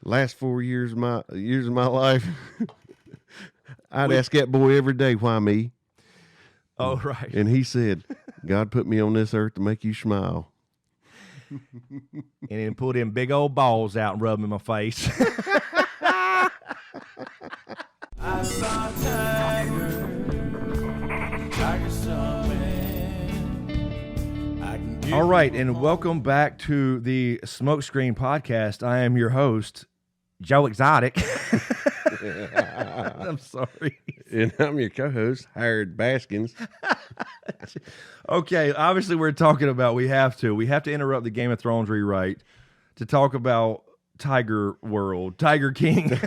last 4 years of my life, I'd ask that boy every day, why me? Oh, right. And he said, God put me on this earth to make you smile. And then pull them big old balls out and rub them in my face. I saw a tiger somewhere. All right, and welcome back to the Smokescreen Podcast. I am your host, Joe Exotic. I'm sorry. And I'm your co-host, Carole Baskins. Okay, obviously we have to interrupt the Game of Thrones rewrite to talk about Tiger World, Tiger King.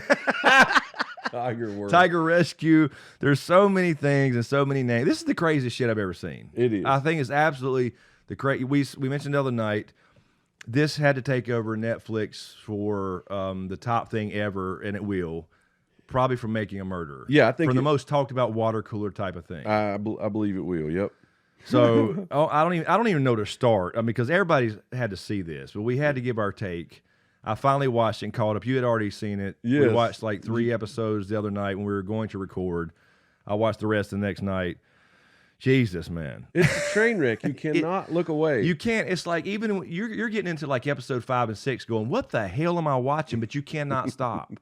Tiger World. Tiger Rescue. There's so many things and so many names. This is the craziest shit I've ever seen. It is. I think it's absolutely the crazy. We mentioned the other night, this had to take over Netflix for the top thing ever, and it will. Probably for Making a Murderer. Yeah, I think for the most talked about water cooler type of thing. I believe it will. Yep. So I don't even know to start. I mean, because everybody's had to see this, but we had to give our take. I finally watched it and caught up. You had already seen it. Yes. We watched like 3 episodes the other night when we were going to record. I watched the rest the next night. Jesus, man. It's a train wreck. You cannot look away. You can't. It's like even when you're getting into like episode 5 and 6 going, what the hell am I watching? But you cannot stop.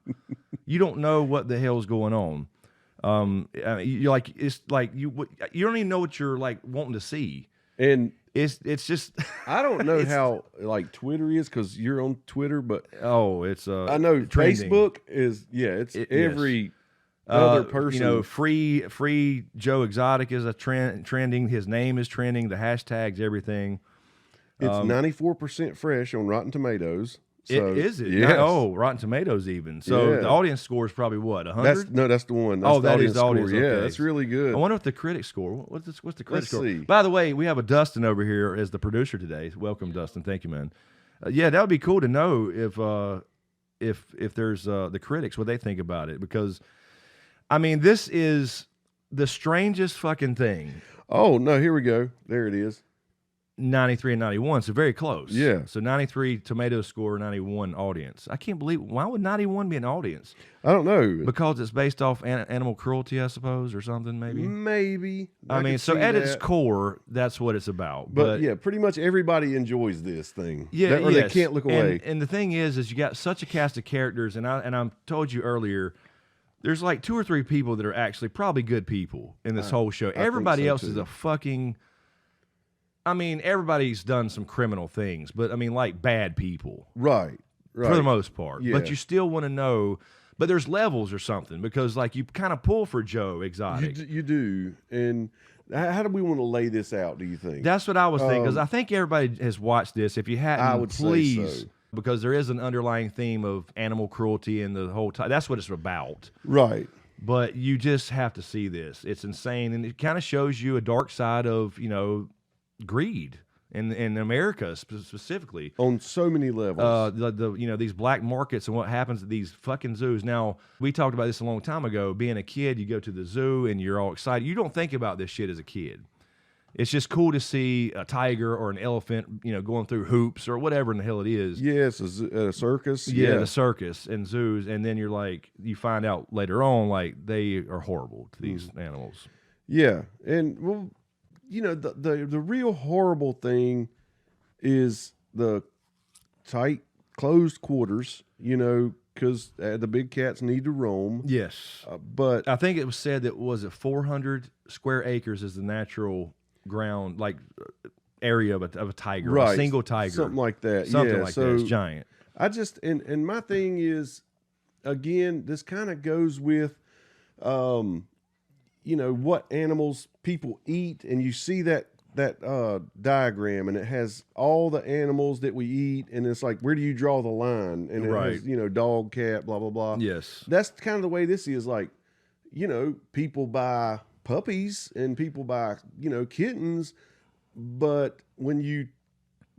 You don't know what the hell's going on. You like it's like you don't even know what you're like wanting to see. And it's just I don't know how like Twitter is because you're on Twitter, but it's I know trending. Facebook is every other person. You know, free Joe Exotic is a trending. His name is trending. The hashtags, everything. It's 94% fresh on Rotten Tomatoes. So, is it? Yes. Rotten Tomatoes even. So the audience score is probably what, 100? That's the one. That's that is the audience score. score. Yeah, Okay. that's really good. I wonder what the critic score. What's the critic Let's score? see. By the way, we have a Dustin over here as the producer today. Welcome, Dustin. Thank you, man. Yeah, that would be cool to know if there's the critics what they think about it, because I mean this is the strangest fucking thing. Oh no, here we go. There it is. 93 and 91, so very close. Yeah. So 93 tomato score, 91 audience. I can't believe, why would 91 be an audience? I don't know. Because it's based off animal cruelty, I suppose, or something, maybe? Maybe. I mean, so at its core, that's what it's about. But yeah, pretty much everybody enjoys this thing. Yeah, or they can't look away. And the thing is you got such a cast of characters, and I told you earlier, there's like 2 or 3 people that are actually probably good people in this whole show. Everybody else is a fucking... I mean, everybody's done some criminal things, but I mean, like bad people. Right. For the most part. Yeah. But you still want to know, but there's levels or something, because like you kind of pull for Joe Exotic. You do. And how do we want to lay this out, do you think? That's what I was thinking, because I think everybody has watched this. If you hadn't, I would please, say so. Because there is an underlying theme of animal cruelty and the whole time. That's what it's about. Right. But you just have to see this. It's insane. And it kind of shows you a dark side of, greed in America specifically On so many levels. These black markets and what happens at these fucking zoos. Now, we talked about this a long time ago. Being a kid, you go to the zoo and you're all excited. You don't think about this shit as a kid. It's just cool to see a tiger or an elephant, going through hoops or whatever in the hell it is. Yes, a circus. Yeah, the circus and zoos, and then you find out later on, like, they are horrible to these animals. Yeah, and well, the real horrible thing is the tight, closed quarters, because the big cats need to roam. Yes. But I think it was said that, was it 400 square acres is the natural ground, like area of a tiger, right, a single tiger. something like that. Something yeah, like so that. It's giant. I just, and my thing is, again, this kind of goes with, what animals people eat, and you see that diagram, and it has all the animals that we eat, and it's like, where do you draw the line? And it Right. has, dog, cat, blah, blah, blah. Yes. That's kind of the way this is. Like, people buy puppies and people buy, kittens, but when you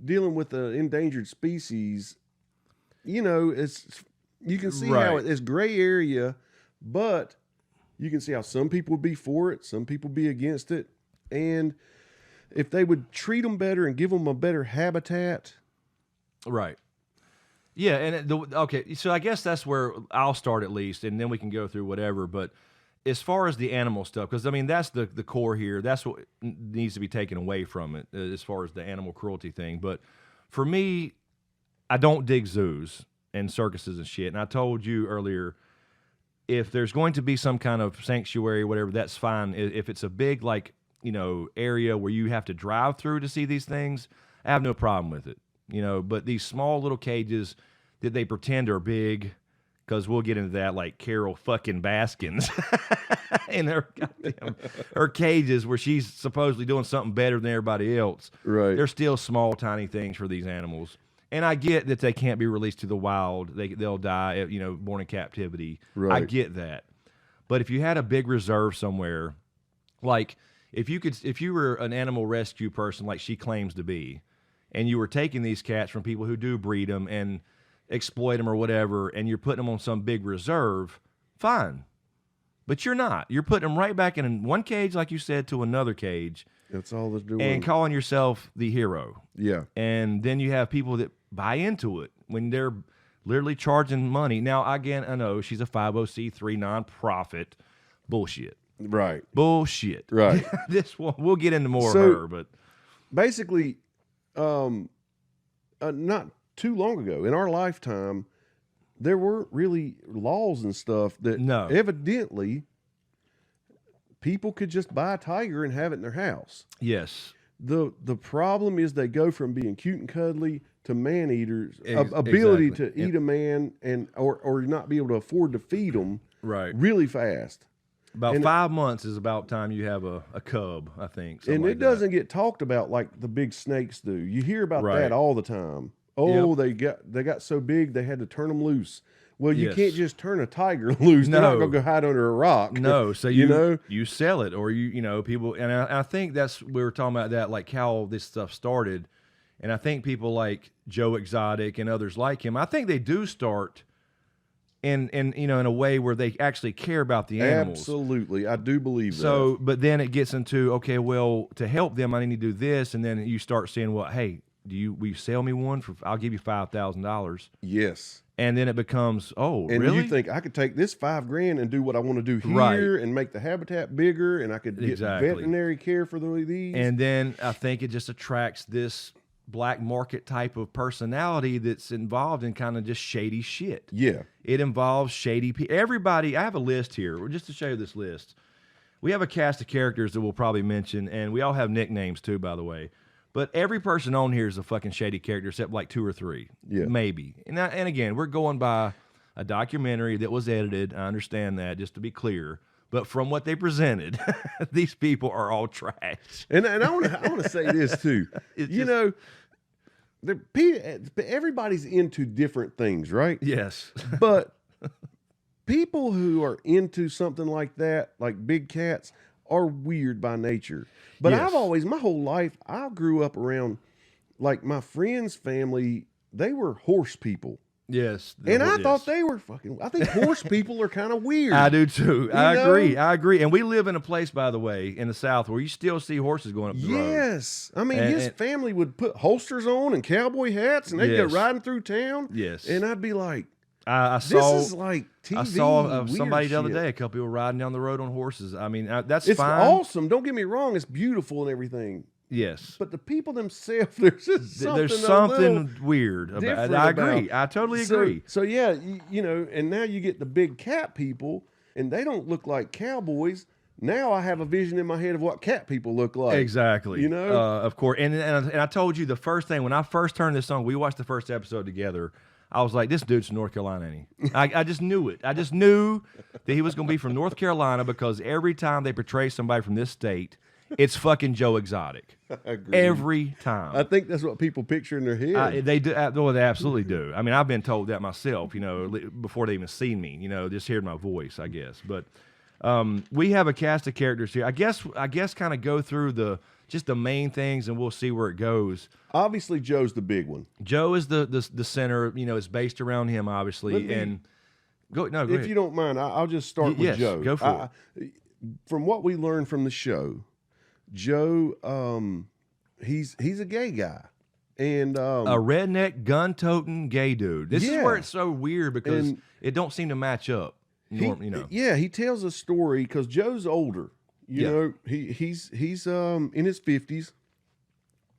dealing with an endangered species, it's, you can see how Right. it's gray area, but you can see how some people would be for it, some people be against it. And if they would treat them better and give them a better habitat. Right. Yeah, and okay, so I guess that's where I'll start at least, and then we can go through whatever. But as far as the animal stuff, because I mean that's the core here. That's what needs to be taken away from it as far as the animal cruelty thing. But for me, I don't dig zoos and circuses and shit. And I told you earlier, if there's going to be some kind of sanctuary or whatever, that's fine. If it's a big area where you have to drive through to see these things, I have no problem with it. But these small little cages that they pretend are big, because we'll get into that, like Carole fucking Baskins in her cages where she's supposedly doing something better than everybody else. Right. They're still small, tiny things for these animals. And I get that they can't be released to the wild. They'll die, born in captivity. Right. I get that. But if you had a big reserve somewhere, like if you were an animal rescue person like she claims to be, and you were taking these cats from people who do breed them and exploit them or whatever, and you're putting them on some big reserve, fine. But you're not. You're putting them right back in one cage, like you said, to another cage. That's all they're doing. And calling yourself the hero. Yeah. And then you have people that buy into it when they're literally charging money. Now, again, I know she's a 501c3 nonprofit. Bullshit. Right. Bullshit. Right. This one, we'll get into more of her, but basically, not too long ago in our lifetime, there weren't really laws and stuff that evidently people could just buy a tiger and have it in their house. Yes. The problem is they go from being cute and cuddly to man eaters, ability to eat a man or not be able to afford to feed them really fast. About 5 months is about time you have a cub, I think. And it doesn't get talked about like the big snakes do. You hear about that all the time. Oh, they got so big they had to turn them loose. Well, you can't just turn a tiger loose. They're not going to go hide under a rock. No, so you sell it, or people, and I think that's we were talking about that, like how this stuff started, and I think people like Joe Exotic and others like him, I think they do start in a way where they actually care about the animals. Absolutely, I do believe that. So, but then it gets into, okay, well, to help them, I need to do this, and then you start saying, well, hey, will you sell me one I'll give you $5,000. Yes. And then it becomes, and really? You think I could take this $5,000 and do what I want to do here and make the habitat bigger, and I could get veterinary care for these. And then I think it just attracts this black market type of personality that's involved in kind of just shady shit. Yeah. It involves shady people. Everybody, I have a list here, just to show you this list. We have a cast of characters that we'll probably mention, and we all have nicknames too, by the way. But every person on here is a fucking shady character, except like 2 or 3, maybe. And again, we're going by a documentary that was edited. I understand that, just to be clear. But from what they presented, these people are all trash. And I want to say this too. Everybody's into different things, right? Yes. But people who are into something like that, like big cats, are weird by nature. But yes. my whole life, I grew up around, like my friends' family, they were horse people. Yes. And I thought they were I think horse people are kind of weird. I do too. I agree. And we live in a place, by the way, in the South where you still see horses going up the road. Yes. I mean, his family would put holsters on and cowboy hats and they'd go riding through town. Yes. And I'd be like, this is like TV. I saw somebody the other shit. day, a couple people riding down the road on horses. I mean, it's fine. It's awesome. Don't get me wrong. It's beautiful and everything. Yes. But the people themselves, there's something weird about it. I agree. I totally agree. So yeah, and now you get the big cat people, and they don't look like cowboys. Now I have a vision in my head of what cat people look like. Exactly. Of course. And I told you the first thing, when I first turned this on, we watched the first episode together. I was like, this dude's from North Carolina, ain't he? I just knew it. I just knew that he was going to be from North Carolina because every time they portray somebody from this state, it's fucking Joe Exotic. Every time. I think that's what people picture in their head. They do. Well, they absolutely do. I mean, I've been told that myself, before they even seen me, just hearing my voice, I guess. But we have a cast of characters here. I guess kind of go through just the main things, and we'll see where it goes. Obviously, Joe's the big one. Joe is the center. It's based around him, obviously. Go ahead. If you don't mind, I'll just start with Joe. Go for it. From what we learned from the show, Joe, he's a gay guy. and A redneck, gun-toting gay dude. This is where it's so weird because it don't seem to match up. Yeah, he tells a story because Joe's older. You know, he's in his 50s,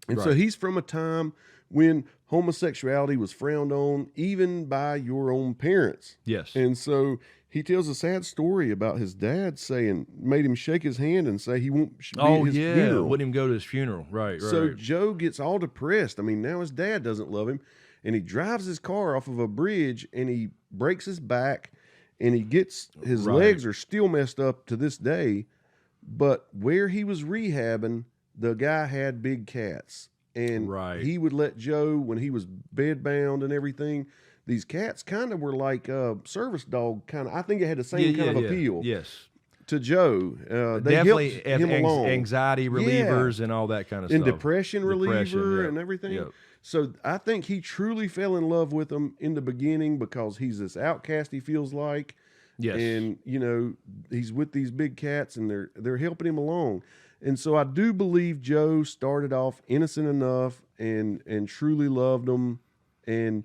and so he's from a time when homosexuality was frowned on, even by your own parents. Yes, and so he tells a sad story about his dad made him shake his hand and say he won't be at his funeral. Wouldn't even go to his funeral. Right. So Joe gets all depressed. I mean, now his dad doesn't love him, and he drives his car off of a bridge, and he breaks his back, and his legs are still messed up to this day. But where he was rehabbing, the guy had big cats, and he would let Joe, when he was bedbound and everything, these cats kind of were like service dog kind of. I think it had the same kind of appeal. Yes. To Joe, they definitely helped him along. Anxiety relievers and all that kind of and stuff. Depression reliever and everything. Yep. So I think he truly fell in love with them in the beginning because he's this outcast, he feels like. Yes. And, you know, he's with these big cats and they're helping him along. And so I do believe Joe started off innocent enough and truly loved them. And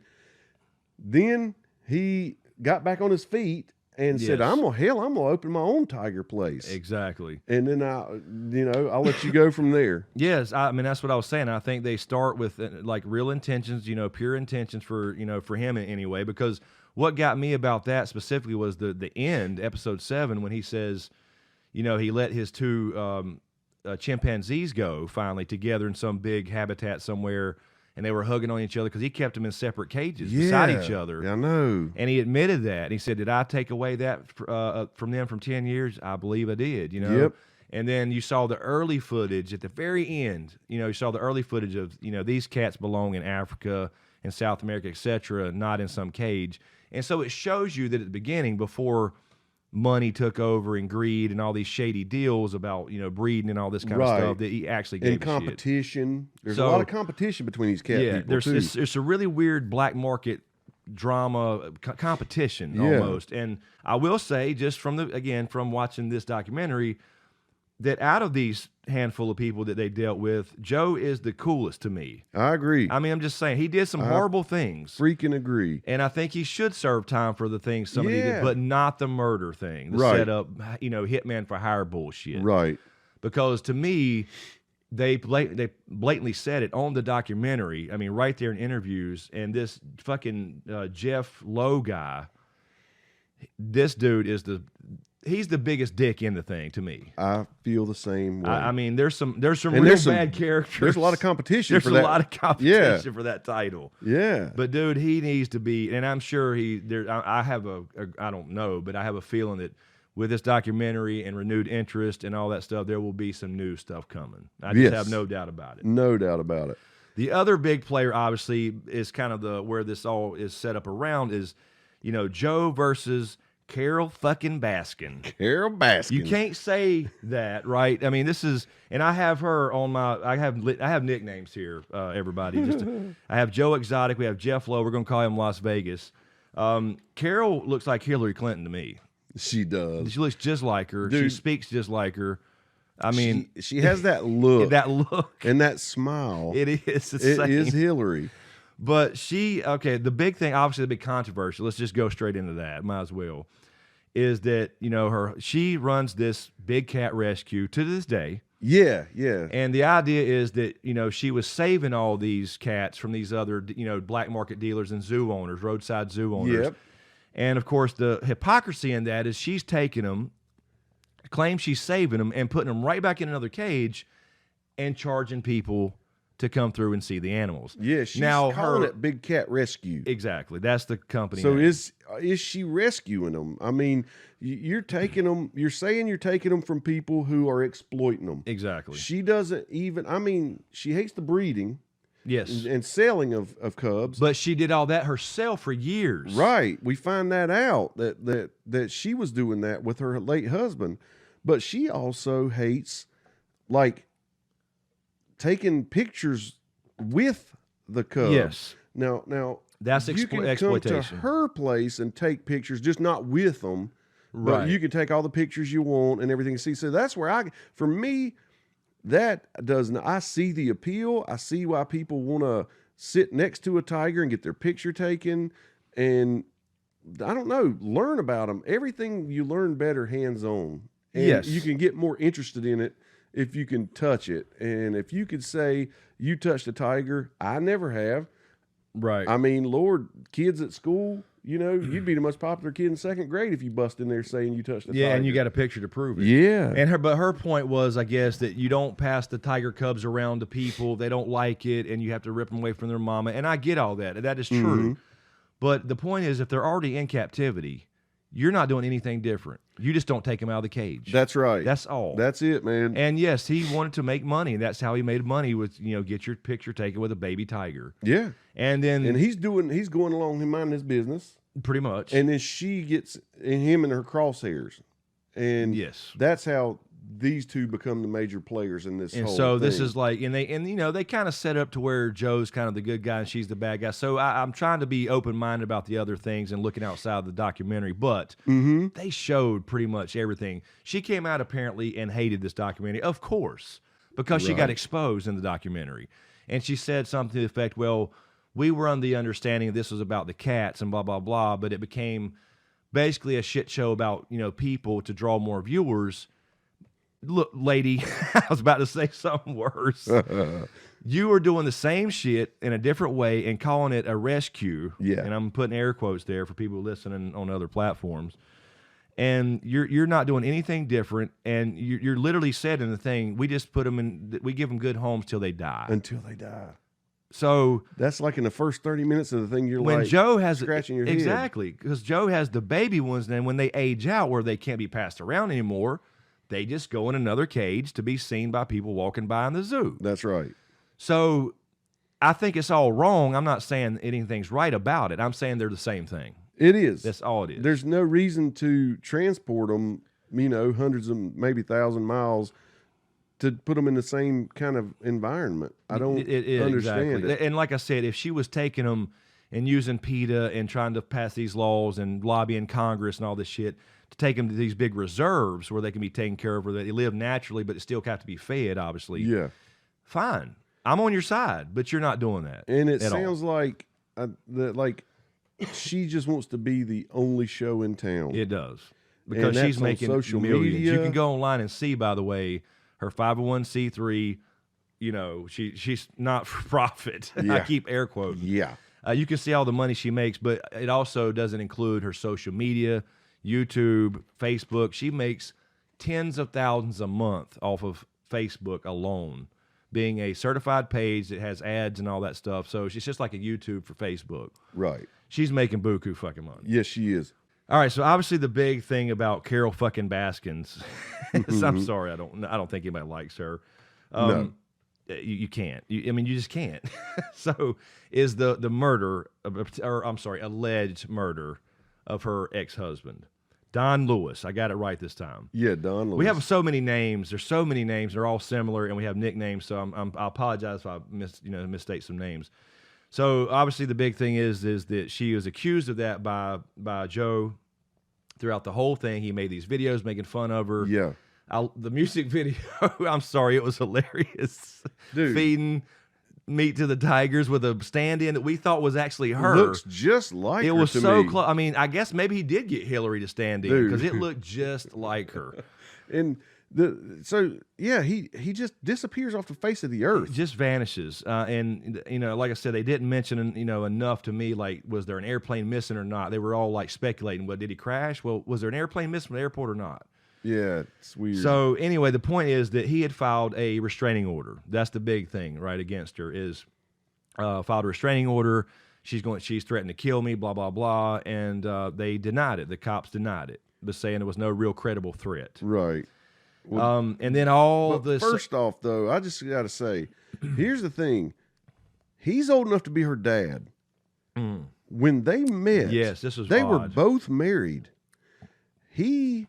then he got back on his feet and said, I'm gonna open my own tiger place. Exactly. And then I'll let you go from there. Yes, I mean that's what I was saying. I think they start with like real intentions, pure intentions for him anyway. Because what got me about that specifically was the end, episode 7, when he says, he let his two chimpanzees go finally together in some big habitat somewhere. And they were hugging on each other because he kept them in separate cages beside each other. I know. And he admitted that. He said, did I take away that from them from 10 years? I believe I did, Yep. And then you saw the early footage at the very end. You saw the early footage of, these cats belong in Africa and South America, etc., not in some cage. And so it shows you that at the beginning, before money took over and greed and all these shady deals about, breeding and all this kind of stuff, that he actually gave a competition. Shit. There's a lot of competition between these cat people, too. There's a really weird black market drama competition almost. And I will say, just from watching this documentary, that out of these handful of people that they dealt with, Joe is the coolest to me. I agree. I mean, I'm just saying, he did some horrible things. Freaking agree. And I think he should serve time for the things somebody did, but not the murder thing. The setup, hitman for hire bullshit. Right. Because to me, they blatantly said it on the documentary. I mean, right there in interviews. And this fucking Jeff Lowe guy, this dude is he's the biggest dick in the thing to me. I feel the same way. I mean, there's some bad characters. There's a lot of competition. There's a lot of competition for that title. Yeah. But dude, he needs to be, and I'm sure I have I don't know, but I have a feeling that with this documentary and renewed interest and all that stuff, there will be some new stuff coming. I just have no doubt about it. No doubt about it. The other big player, obviously, is kind of where this all is set up around is, Joe versus Carole fucking Baskin. Carole Baskin. You can't say that, right? I mean, this is, and I have her on I have nicknames here, everybody. I have Joe Exotic. We have Jeff Lowe. We're going to call him Las Vegas. Carole looks like Hillary Clinton to me. She does. She looks just like her. Dude, she speaks just like her. I mean, she has that look. That look. And that smile. It is. It is Hillary. But the big thing, obviously the big controversy, let's just go straight into that, might as well, is that, she runs this big cat rescue to this day. Yeah, yeah. And the idea is that, she was saving all these cats from these other, black market dealers and zoo owners, roadside zoo owners. Yep. And, of course, the hypocrisy in that is she's taking them, claims she's saving them, and putting them right back in another cage and charging people to come through and see the animals. Yeah, she's calling it Big Cat Rescue. Exactly. That's the company So name. is she rescuing them? I mean, you're taking them, you're saying you're taking them from people who are exploiting them. Exactly. She doesn't even, I mean, she hates the breeding. Yes. And selling of cubs. But she did all that herself for years. Right. We find that out, that she was doing that with her late husband. But she also hates, like, taking pictures with the cubs. Yes. Now that's you can exploitation. come to her place and take pictures, just not with them. Right. But you can take all the pictures you want and everything. See, so that's where for me, that doesn't. I see the appeal. I see why people want to sit next to a tiger and get their picture taken, and I don't know, learn about them. Everything you learn better hands-on. And Yes. you can get more interested in it if you can touch it. And if you could say you touched a tiger, I never have. Right. I mean, Lord, kids at school, you know, you'd be the most popular kid in second grade if you bust in there saying you touched a tiger. and you got a picture to prove it. Yeah. And but her point was, I guess, that you don't pass the tiger cubs around to people. They don't like it, and you have to rip them away from their mama. And I get all that. That is true. But the point is, if they're already in captivity, you're not doing anything different. You just don't take them out of the cage. That's right. That's all. That's it, man. And yes, he wanted to make money, and that's how he made money, was, you know, get your picture taken with a baby tiger. Yeah. And then And he's going along and minding his business. pretty much. And then she gets him in her crosshairs. And yes. that's how these two become the major players in this And whole so thing. this is like, and you know, they kind of set up to where Joe's kind of the good guy and she's the bad guy. So I'm trying to be open-minded about the other things and looking outside the documentary, but they showed pretty much everything. She came out apparently and hated this documentary, of course, because she got exposed in the documentary. And she said something to the effect, well, we were under the understanding this was about the cats and blah, blah, blah, but it became basically a shit show about, you know, people to draw more viewers. Look, lady, I was about to say something worse. You were doing the same shit in a different way and calling it a rescue. Yeah. And I'm putting air quotes there for people listening on other platforms. And you're not doing anything different. And you're literally said in the thing, we just put them in, we give them good homes till they die. Until they die. So That's like in the first 30 minutes of the thing, you're when like Joe has scratching your head. exactly, because Joe has the baby ones, and then when they age out where they can't be passed around anymore, they just go in another cage to be seen by people walking by in the zoo. That's right. So I think it's all wrong. I'm not saying anything's right about it. I'm saying they're the same thing. It is. That's all it is. There's no reason to transport them, you know, hundreds of maybe 1,000 miles to put them in the same kind of environment. I don't understand exactly. it. And like I said, if she was taking them and using PETA and trying to pass these laws and lobbying Congress and all this shit to take them to these big reserves where they can be taken care of, where they live naturally, but they still have to be fed, obviously. Yeah. Fine. I'm on your side, but you're not doing that. And it at all. sounds like that, like she just wants to be the only show in town. It does. Because that's she's on making social millions. media. You can go online and see, by the way, her 501c3, you know, she's not for profit. I Yeah. keep air quoting. Yeah. You can see all the money she makes, but it also doesn't include her social media, YouTube, Facebook. She makes tens of thousands a month off of Facebook alone, being a certified page that has ads and all that stuff. So she's just like a YouTube for Facebook. Right. She's making buku fucking money. Yes, she is. All right, so obviously the big thing about Carole fucking Baskins, is, I'm sorry, I don't think anybody likes her. No. You can't. I mean, you just can't. So is the murder, or I'm sorry, alleged murder of her ex-husband, Don Lewis. I got it right this time. Yeah, Don Lewis. We have so many names. There's so many names. They're all similar, and we have nicknames. So I apologize if I misstate some names. So obviously the big thing is that she was accused of that by Joe. Throughout the whole thing, he made these videos making fun of her. Yeah. The music video, I'm sorry, it was hilarious. Dude. Feeding meat to the tigers with a stand-in that we thought was actually her. Looks just like it her was to so me. close. I mean, I guess maybe he did get Hillary to stand in Dude. because it looked just like her. And he just disappears off the face of the It earth. just vanishes. And, you know, like I said, they didn't mention, you know, enough to me, like, was there an airplane missing or not? They were all, like, speculating. Well, did he crash? Well, was there an airplane missing from the airport or not? Yeah, it's weird. So, anyway, the point is that he had filed a restraining order. That's the big thing, right, against her, is filed a restraining order. She's threatened to kill me, blah, blah, blah. And they denied it. The cops denied it, but saying there was no real credible threat. right. And then all But this. first off, though, I just got to say, here's the thing. He's old enough to be her dad. When they met, Yes, this was they were odd. both married. He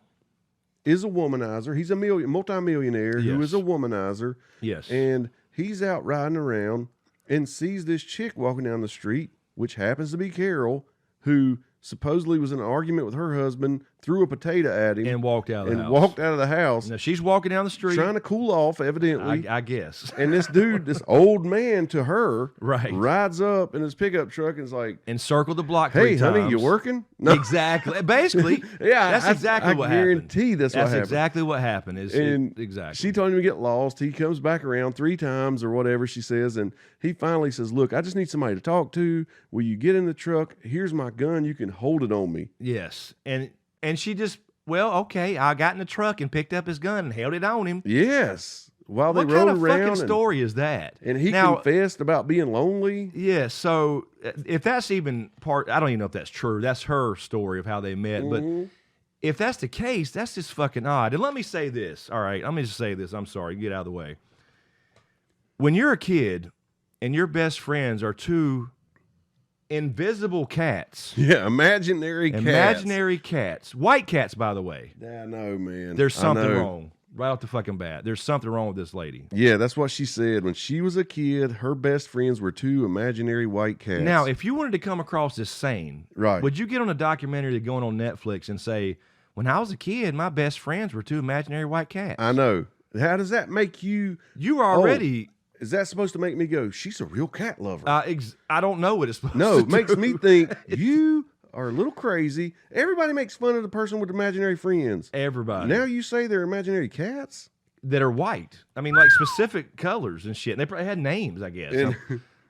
is a womanizer. He's a multimillionaire who Yes. is a womanizer. Yes. And he's out riding around and sees this chick walking down the street, which happens to be Carole, who supposedly was in an argument with her husband threw a potato at him, and walked out of the and house. walked out of the house. Now she's walking down the street, Trying to cool off, evidently. I guess. And this dude, this old man to her, Right. rides up in his pickup truck and is like, And circled the block "Hey, 3 honey, times. you working?" No. Exactly. Basically, Yeah, that's exactly what happened. I guarantee that's what happened. exactly what happened. Exactly. She told him to get lost. He comes back around 3 times or whatever she says, and he finally says, "Look, I just need somebody to talk to. Will you get in the truck? Here's my gun. You can hold it on me." Yes. And she just, well, okay, I got in the truck and picked up his gun and held it on him. Yes. While they What rode kind of around, fucking story is that? and he now, confessed about being lonely. yeah, so if that's even part, I don't even know if that's true. That's her story of how they met. But if that's the case, that's just fucking odd. And let me say this. All right, let me just say this. I'm sorry. Get out of the way. When you're a kid and your best friends are 2 invisible cats. Yeah, imaginary cats. White cats, by the way. Yeah, I know, man. There's I something know. wrong. Right off the fucking bat. There's something wrong with this lady. Yeah, that's what she said. When she was a kid, her best friends were 2 imaginary white cats. Now, if you wanted to come across as sane, Right. would you get on a documentary going on Netflix and say, when I was a kid, my best friends were 2 imaginary white cats? I know. How does that make you? You are already... Is that supposed to make me go, she's a real cat lover? I don't know what it's supposed No, to it makes do. me think you are a little crazy. Everybody makes fun of the person with imaginary friends. Everybody. Now you say they're imaginary cats? That are white. I mean, like specific colors and shit. And they probably had names, I guess. And-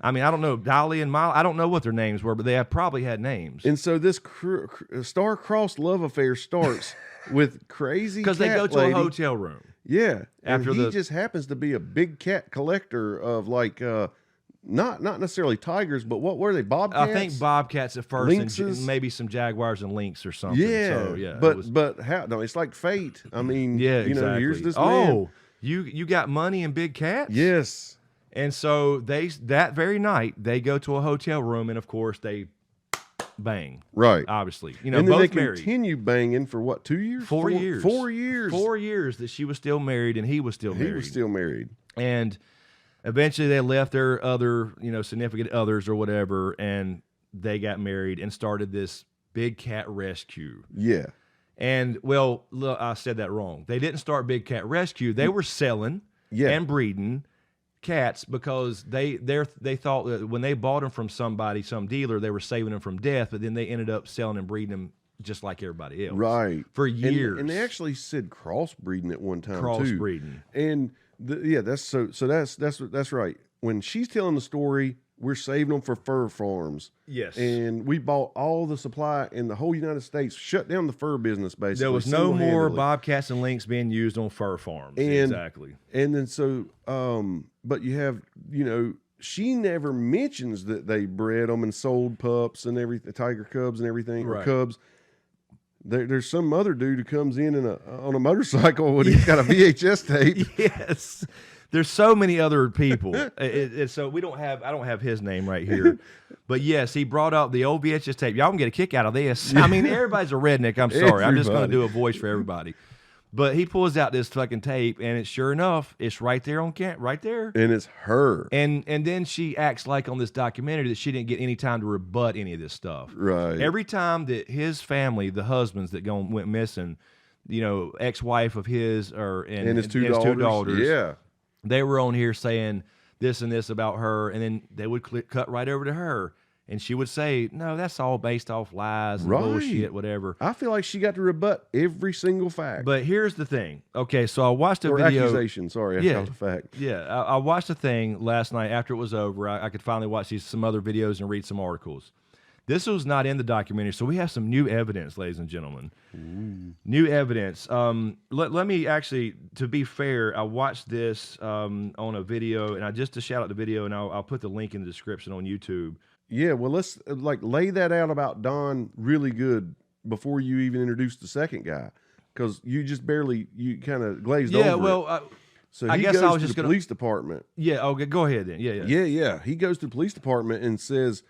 I mean, I don't know. Dolly and Miley, I don't know what their names were, but they probably had names. And so this star-crossed love affair starts with crazy Because they go to lady. a hotel room. Yeah. After and he the- just happens to be a big cat collector of like not necessarily tigers, but what were they? Bobcats? I think bobcats at first, Lynxes? and maybe some jaguars and lynx or something. Yeah. So, yeah. But how no, it's like fate. I mean, yeah, you know, here's exactly. this man. Oh, you got money and big cats? Yes. And so that very night they go to a hotel room, and of course they bang. Right. Obviously, you know, And then they both married. continue banging for what, 2 years? 4 years. 4 years. 4 years that she was still married and he was still married. He was still married. And eventually they left their other, significant others or whatever, and they got married and started this big cat rescue. Yeah. And, well, look, I said that wrong. They didn't start Big Cat Rescue. They were selling and breeding cats because they thought that when they bought them from somebody, some dealer, they were saving them from death, but then they ended up selling and breeding them just like everybody else. Right. For years. And they actually said crossbreeding at one time too. Crossbreeding. And that's right. When she's telling the story, we're saving them for fur farms. Yes. And we bought all the supply in the whole United States, shut down the fur business basically. There was no more single-handedly. bobcats and lynx being used on fur farms. And- Exactly. And then so, but you have, she never mentions that they bred them and sold pups and everything, tiger cubs and everything, or Right. cubs. There's some other dude who comes in on a motorcycle and he's got a VHS tape. Yes. There's so many other people. So I don't have his name right here. But yes, he brought up the old VHS tape. Y'all can get a kick out of this. I mean, everybody's a redneck. I'm sorry. I'm just going to Everybody. do a voice for everybody. But he pulls out this fucking tape, and it's sure enough, it's right there on right there. And it's her. And then she acts like on this documentary that she didn't get any time to rebut any of this stuff. Right. Every time that his family, the husbands that went missing, ex-wife of his and his two daughters. Yeah. they were on here saying this and this about her, and then they would cut right over to her, and she would say, "No, that's all based off lies and Right. bullshit, whatever." I feel like she got to rebut every single fact. But here's the thing. Okay, so I watched a or video. accusation, sorry, Yeah. not the fact. Yeah, I watched a thing last night after it was over. I could finally watch some other videos and read some articles. This was not in the documentary, so we have some new evidence, ladies and gentlemen. New evidence. Let me actually, to be fair, I watched this on a video, and just to shout out the video, and I'll put the link in the description on YouTube. Yeah, well, let's lay that out about Don really good before you even introduce the second guy, because you kind of glazed over. Yeah, it. well, So I he guess goes I was to just the gonna- police department. yeah. Okay, go ahead then. Yeah. Yeah. He goes to the police department and says,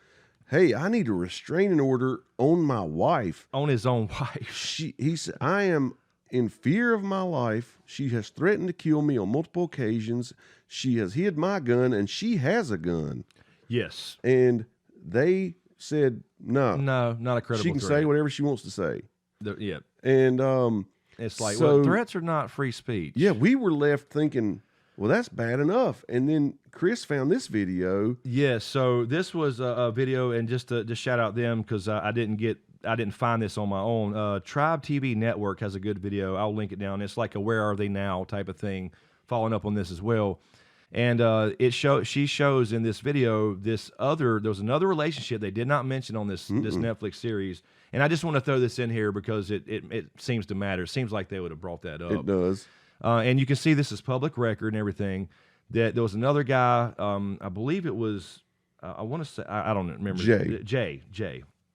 "Hey, I need a restraining order on my wife. On his own wife. He said, I am in fear of my life. She has threatened to kill me on multiple occasions. She has hid my gun, and she has a gun." Yes. And they said, no, No, not a credible she can threat. say whatever she wants to say. Yeah. And It's like, so, well, threats are not free speech. yeah, we were left thinking, well, that's bad enough. And then Chris found this video. Yeah, so this was a video, and just to shout out them because I didn't find this on my own. Tribe TV Network has a good video. I'll link it down. It's like a "Where Are They Now" type of thing, following up on this as well. And she shows in this video there was another relationship they did not mention on this Netflix series. And I just want to throw this in here because it seems to matter. It seems like they would have brought that up. It does. And you can see this is public record and everything. That there was another guy, I believe it was, I want to say, I don't remember. Jay.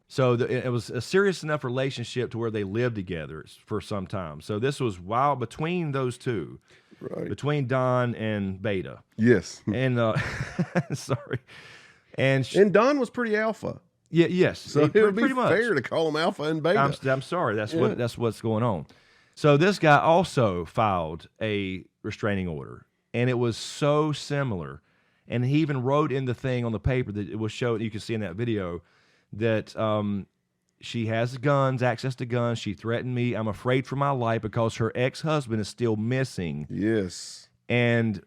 So it was a serious enough relationship to where they lived together for some time. So this was while between those two, right? Between Don and Beta. Yes. And sorry, and Don was pretty alpha. Yeah. Yes. So it would be pretty much fair to call him alpha and beta. I'm sorry. That's what's going on. So this guy also filed a restraining order, and it was so similar. And he even wrote in the thing on the paper that it was showed. You can see in that video that she has guns, access to guns. She threatened me. I'm afraid for my life because her ex-husband is still missing. Yes. And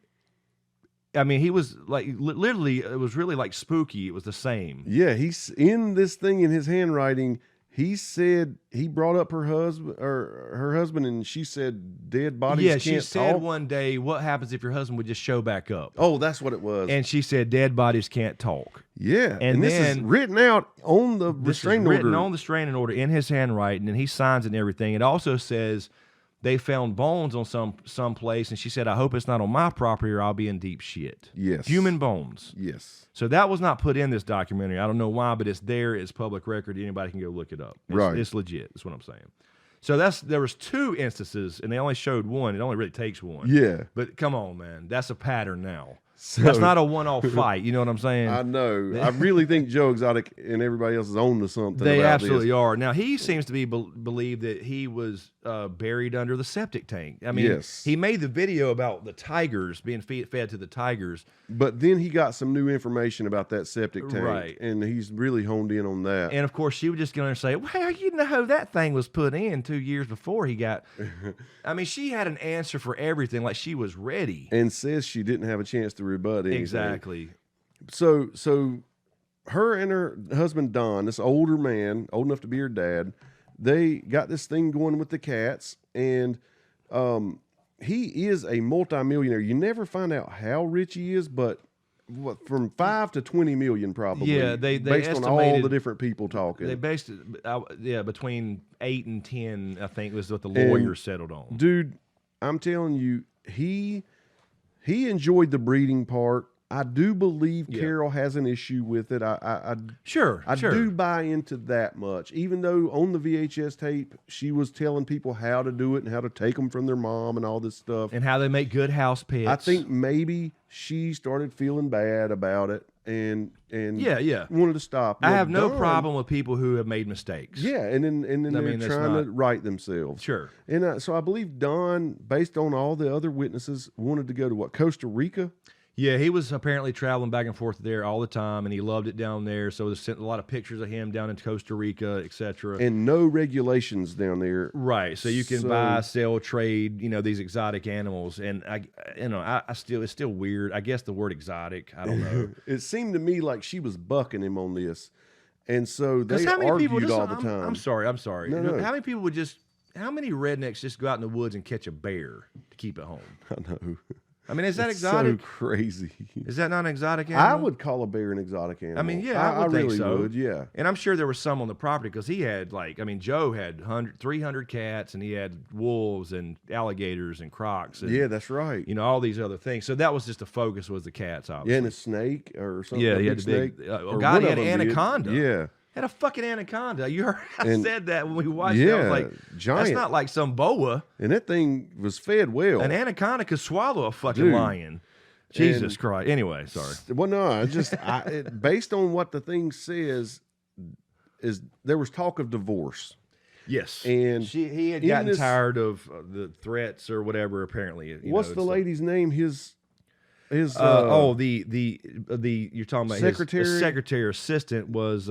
I mean, he was like, literally, it was really like spooky. It was the same. Yeah, he's in this thing in his handwriting. He said he brought up her husband, and she said dead bodies can't talk. Yeah, she said one day, what happens if your husband would just show back up? Oh, that's what it was. And she said dead bodies can't talk. Yeah, and this then is written out on the restraining order. Written on the restraining order in his handwriting, and he signs it and everything. It also says they found bones on some place, and she said, I hope it's not on my property or I'll be in deep shit. Yes. Human bones. Yes. So that was not put in this documentary. I don't know why, but it's there. It's public record. Anybody can go look it up. It's legit. That's what I'm saying. So there was 2 instances, and they only showed one. It only really takes one. Yeah. But come on, man. That's a pattern now. So, that's not a one-off fight. You know what I'm saying? I know. I really think Joe Exotic and everybody else is on to something. They about absolutely this. are. Now, he seems to be believed that he was buried under the septic tank. I mean, yes. He made the video about the tigers being fed to the tigers. But then he got some new information about that septic tank. Right. And he's really honed in on that. And, of course, she would just go in and say, well, you know that thing was put in 2 years before he got... I mean, she had an answer for everything, like she was ready. And says she didn't have a chance to rebut anything. Exactly. So her and her husband, Don, this older man, old enough to be her dad, they got this thing going with the cats, and he is a multimillionaire. You never find out how rich he is, but from 5 to 20 million probably. Yeah, they based on all the different people talking. They based it, between 8 and 10, I think, was what the lawyer settled on. Dude, I'm telling you, he enjoyed the breeding part. I do believe Carole has an issue with it. I do buy into that much. Even though on the VHS tape, she was telling people how to do it and how to take them from their mom and all this stuff. And how they make good house pets. I think maybe she started feeling bad about it and wanted to stop. I have no problem with people who have made mistakes. Yeah, and then they're trying to right themselves. Sure. And so I believe Don, based on all the other witnesses, wanted to go to Costa Rica? Yeah, he was apparently traveling back and forth there all the time, and he loved it down there. So they sent a lot of pictures of him down in Costa Rica, etc. And no regulations down there, right? So you can buy, sell, trade, these exotic animals. And it's still weird. I guess the word exotic, I don't know. It seemed to me like she was bucking him on this, and so they argued all the time. I'm sorry. No. How many people would how many rednecks just go out in the woods and catch a bear to keep at home? I know. I mean, is that exotic? So crazy. Is that not an exotic animal? I would call a bear an exotic animal. I mean, yeah, I would think really so. would, yeah. And I'm sure there was some on the property because he had Joe had 300 cats, and he had wolves and alligators and crocs. And, yeah, that's right. All these other things. So that was just the focus was the cats, obviously. Yeah, and a snake or something. Yeah, he had a big. He had an anaconda. Yeah. Had a fucking anaconda. You heard I said that when we watched it. Yeah, I was like, giant. That's not like some boa. And that thing was fed well. An anaconda could swallow a fucking lion. Jesus Christ. Anyway, sorry. Well, no, based on what the thing says, is there was talk of divorce. Yes. And he had gotten tired of the threats or whatever, apparently. What's the lady's name? His you're talking about secretary? His secretary assistant was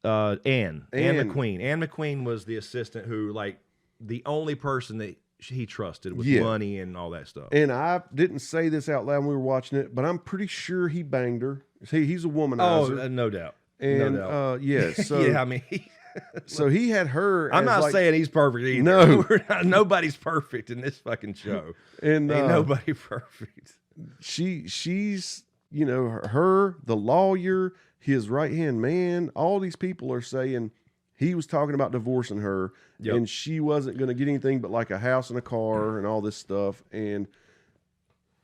Anne McQueen. Anne McQueen was the assistant who, like, the only person that he trusted with money and all that stuff. And I didn't say this out loud when we were watching it, but I'm pretty sure he banged her. He's a womanizer. Oh, no doubt. And no doubt. yeah, so yeah, I mean, so he had her. I'm not saying he's perfect either. No, nobody's perfect in this fucking show. And ain't nobody perfect. She's her, the lawyer, his right hand man. All these people are saying he was talking about divorcing her, and she wasn't going to get anything but like a house and a car and all this stuff.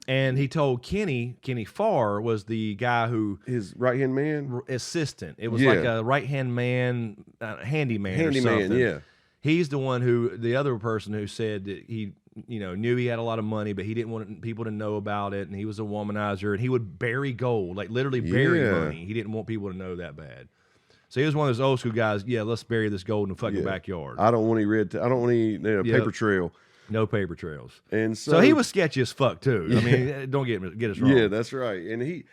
And he told Kenny Farr was the guy who his right hand man assistant. It was like a right hand man, handyman or something. Yeah, he's the one who the other person who said that he knew he had a lot of money, but he didn't want people to know about it, and he was a womanizer, and he would bury gold, like literally bury money. He didn't want people to know that bad. So he was one of those old school guys. Yeah, let's bury this gold in the fucking backyard. I don't want any I don't want any paper trail. No paper trails. And so he was sketchy as fuck too. I mean, don't get us wrong. Yeah, that's right. And he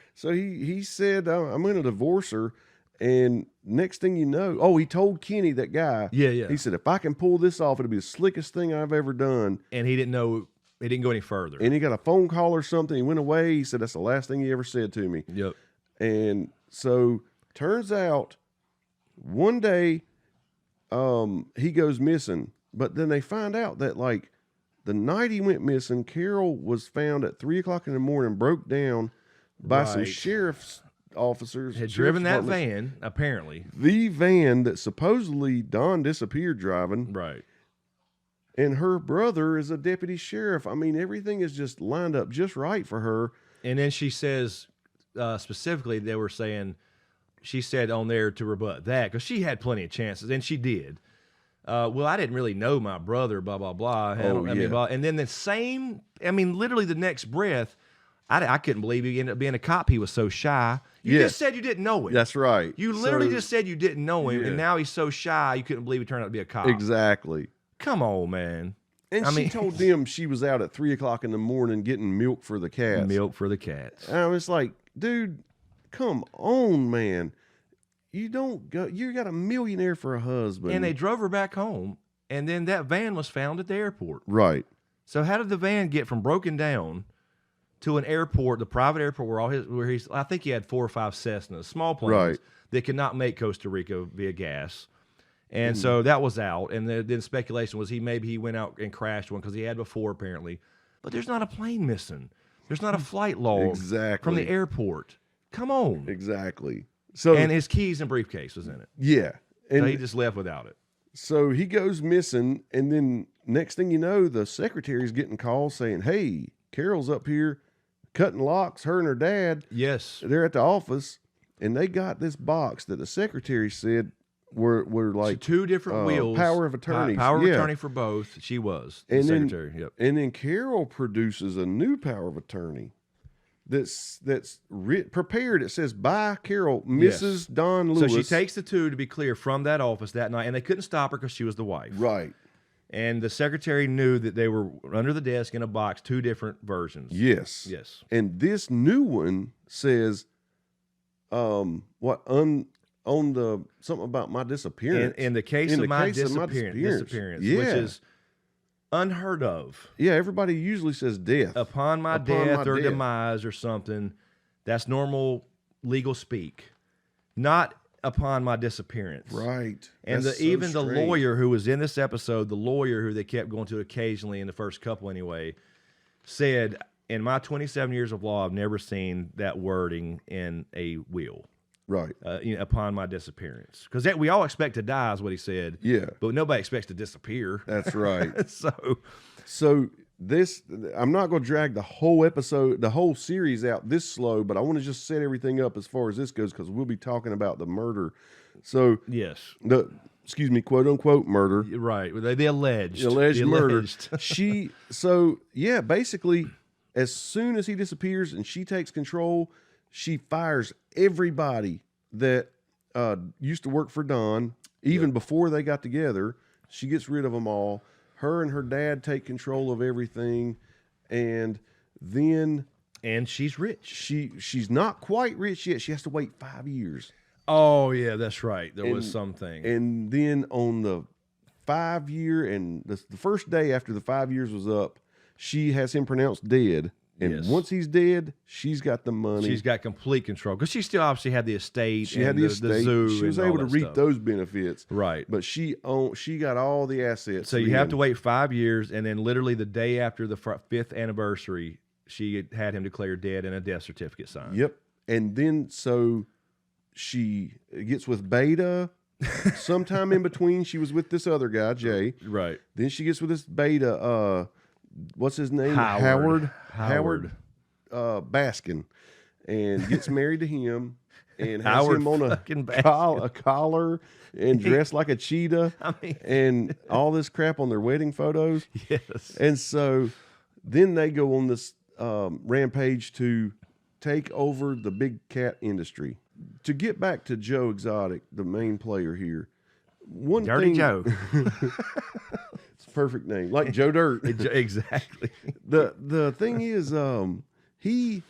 said, I'm going to divorce her. And next thing you know, he told Kenny, that guy. Yeah. He said, if I can pull this off, it'll be the slickest thing I've ever done. And he didn't know. He didn't go any further. And he got a phone call or something. He went away. He said, that's the last thing he ever said to me. Yep. And so turns out one day he goes missing. But then they find out that, like, the night he went missing, Carole was found at 3 o'clock in the morning, broke down by some sheriff's officers. Had driven that van, apparently. The van that supposedly Don disappeared driving. Right. And her brother is a deputy sheriff. I mean, everything is just lined up just right for her. And then she says, specifically, they were saying, she said on there to rebut that, because she had plenty of chances, and she did. Well, I didn't really know my brother, blah, blah, blah. And then the same, literally the next breath, I couldn't believe he ended up being a cop. He was so shy. You just said you didn't know him. That's right. You literally just said you didn't know him, and now he's so shy, you couldn't believe he turned out to be a cop. Exactly. Come on, man. And she told them she was out at 3 o'clock in the morning getting milk for the cats. Milk for the cats. And I was like, dude, come on, man. You don't go. You got a millionaire for a husband. And they drove her back home, and then that van was found at the airport. Right. So how did the van get from broken down to an airport, the private airport I think he had 4 or 5 Cessnas, small planes that could not make Costa Rica via gas. And so that was out. And then speculation was maybe he went out and crashed one because he had before apparently. But there's not a plane missing. There's not a flight log from the airport. Come on. Exactly. So, and his keys and briefcase was in it. Yeah. And so he just left without it. So he goes missing, and then next thing you know, the secretary's getting calls saying, hey, Carole's up here cutting locks, her and her dad. Yes. They're at the office, and they got this box that the secretary said were like... So 2 different wheels. Power of attorney. Power of attorney for both. She was the secretary. Yep. And then Carole produces a new power of attorney. That's prepared. It says by Carole, Mrs. Don Lewis. So she takes the 2, to be clear, from that office that night, and they couldn't stop her because she was the wife. Right. And the secretary knew that they were under the desk in a box, 2 different versions. Yes. Yes. And this new one says, on the something about my disappearance. In the case of my disappearance, which is unheard of. Yeah, everybody usually says death. Upon my death or demise or something. That's normal legal speak. Not upon my disappearance. Right. And even the lawyer who was in this episode, the lawyer who they kept going to occasionally in the first couple anyway, said, in my 27 years of law, I've never seen that wording in a will. Right. Upon my disappearance. Because we all expect to die is what he said. Yeah. But nobody expects to disappear. That's right. So this, I'm not going to drag the whole episode, the whole series out this slow, but I want to just set everything up as far as this goes because we'll be talking about the murder. So, yes. Quote unquote murder. Right. The alleged. Murder. Basically, as soon as he disappears and she takes control, she fires everybody that used to work for Don, even before they got together. She gets rid of them all. Her and her dad take control of everything, and then she's rich. She's not quite rich yet. She has to wait 5 years. Oh yeah, that's right. There was And- something. And then on the 5-year and the first day after the 5 years was up, she has him pronounced dead. And Yes. once he's dead, she's got the money. She's got complete control because she still obviously had the estate. She had the estate. zoo. She was and able all to that reap stuff. those benefits. Right. But she got all the assets. So you have to then. wait 5 years, and then literally the day after the 5th anniversary, she had him declared dead and a death certificate signed. Yep. And then so she gets with Beta. Sometime in between, she was with this other guy, Jay. Right. Then she gets with this Beta. What's his name? Howard. Howard Baskin, and gets married to him, and has Howard him on fucking a collar and dressed like a cheetah, I mean, and all this crap on their wedding photos. yes. And so then they go on this rampage to take over the big cat industry. To get back to Joe Exotic, the main player here, one Dirty thing, Joe. it's a perfect name, like Joe Dirt. Exactly. The thing is, he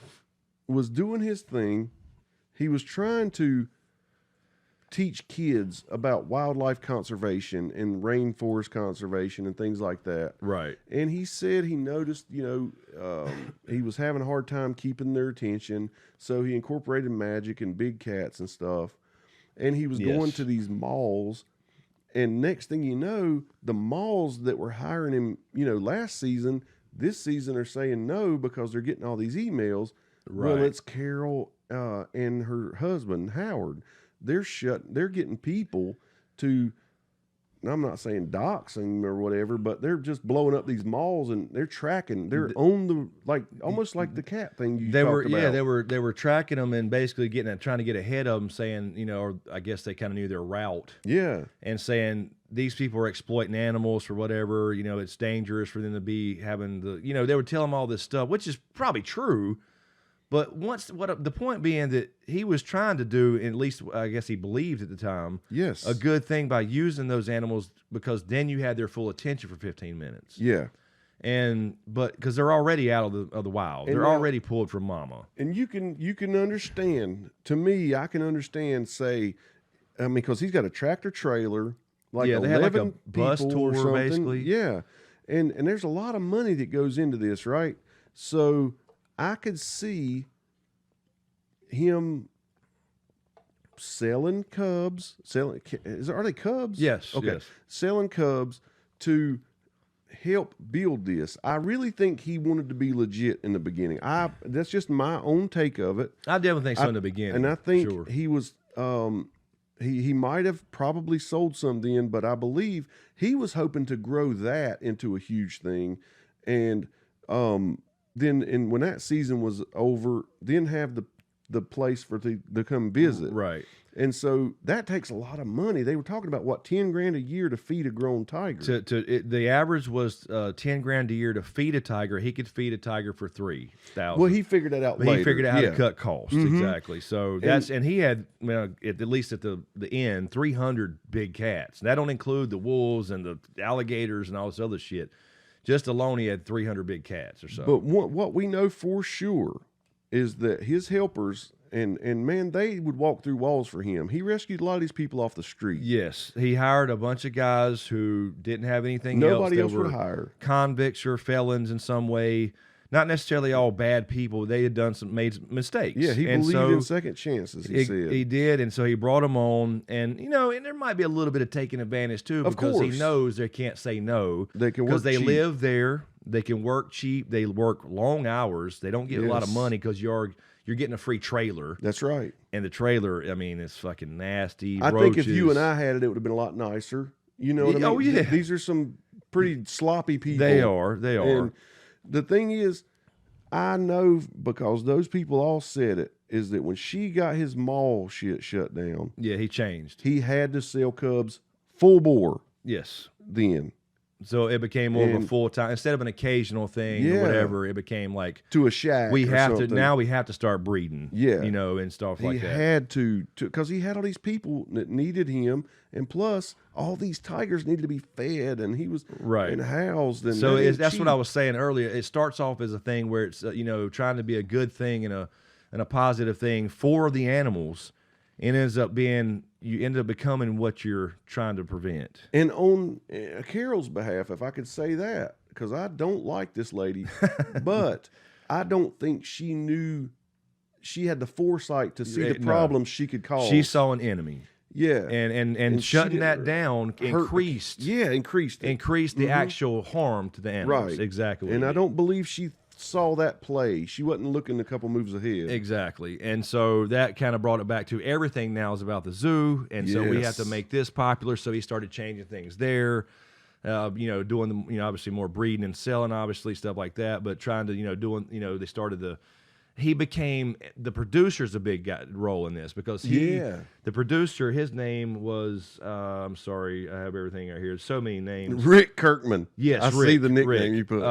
was doing his thing. He was trying to teach kids about wildlife conservation and rainforest conservation and things like that. Right. And he said he noticed, he was having a hard time keeping their attention, so he incorporated magic and big cats and stuff. And he was going Yes. to these malls, and next thing you know, the malls that were hiring him, last season, this season are saying no because they're getting all these emails. Right. Well, it's Carole and her husband Howard. They're getting people to, I'm not saying doxing or whatever, but they're just blowing up these malls and they're tracking. They're on the almost like the cat thing you They talked were about. they were tracking them and basically trying to get ahead of them, saying or I guess they kind of knew their route Yeah. and saying these people are exploiting animals or whatever. It's dangerous for them to be having they would tell them all this stuff, which is probably true. But the point being that he was trying to do, at least I guess he believed at the time, Yes. a good thing by using those animals because then you had their full attention for 15 minutes. Yeah. But because they're already out of the wild, And they're now- already pulled from mama. And you can understand. To me, I can understand. Because he's got a tractor trailer, like Yeah, they had like a 11 bus people or tour, something. basically. Yeah, and there's a lot of money that goes into this, right? So I could see him selling cubs. Are they cubs? Yes, Okay. yes. Selling cubs to help build this. I really think he wanted to be legit in the beginning. That's just my own take of it. I definitely think so in the beginning. And I think sure. he was he might have probably sold some then, but I believe he was hoping to grow that into a huge thing. And then when that season was over, then have the place for to come visit. Right. And so that takes a lot of money. They were talking about what, $10,000 a year to feed a grown tiger. The average was $10,000 a year to feed a tiger. He could feed a tiger for $3,000. Well, he figured that out But later. he figured out how Yeah. to cut costs. Exactly. So and he had at least at the end 300 big cats. And that don't include the wolves and the alligators and all this other shit. Just alone, he had 300 big cats or so. But what we know for sure is that his helpers and man, they would walk through walls for him. He rescued a lot of these people off the street. Yes, he hired a bunch of guys who didn't have anything Nobody else They were would hire. convicts or felons in some way. Not necessarily all bad people. They had made mistakes. Yeah, he And believed so in second chances, he said. He did, and so he brought them on. And, and there might be a little bit of taking advantage, too, Of because he course. knows they can't say no. They can Because work they cheap. live there. They can work cheap. They work long hours. They don't get a lot of Yes. money because you're getting a free trailer. That's right. And the trailer, I mean, it's fucking nasty. I think if you roaches. and I had it, it would have been a lot nicer. You know what I mean? Oh, yeah. These are some pretty sloppy people. They are. They are. And the thing is, I know because those people all said it, is that when she got his mall shit shut down, Yeah, he changed. he had to sell cubs full bore Yes. then So it became more of a And- full time instead of an occasional thing Yeah. or whatever. It became like to a shack. we or have something. we have to start breeding. Yeah. And stuff He like that. had to because he had all these people that needed him, and plus all these tigers needed to be fed, and he was Right. and housed. And So that ain't that's what I cheap. was saying earlier. It starts off as a thing where it's trying to be a good thing and a positive thing for the animals, and you end up becoming what you're trying to prevent. And on Carole's behalf, if I could say that, because I don't like this lady, but I don't think she knew she had the foresight to see the problems she could cause. She saw an enemy. Yeah. And shutting that down increased the actual harm to the animals. Right. Exactly. And I don't believe she saw that play. She wasn't looking a couple moves ahead. Exactly. And so that kind of brought it back to everything now is about the zoo. And so we have to make this popular. So he started changing things there. Doing the, obviously more breeding and selling, obviously stuff like that, but trying to, they started he became the producer's a big role in this because the producer, his name was, I'm sorry, I have everything right here. So many names. Rick Kirkman. Yes, I see the nickname you put.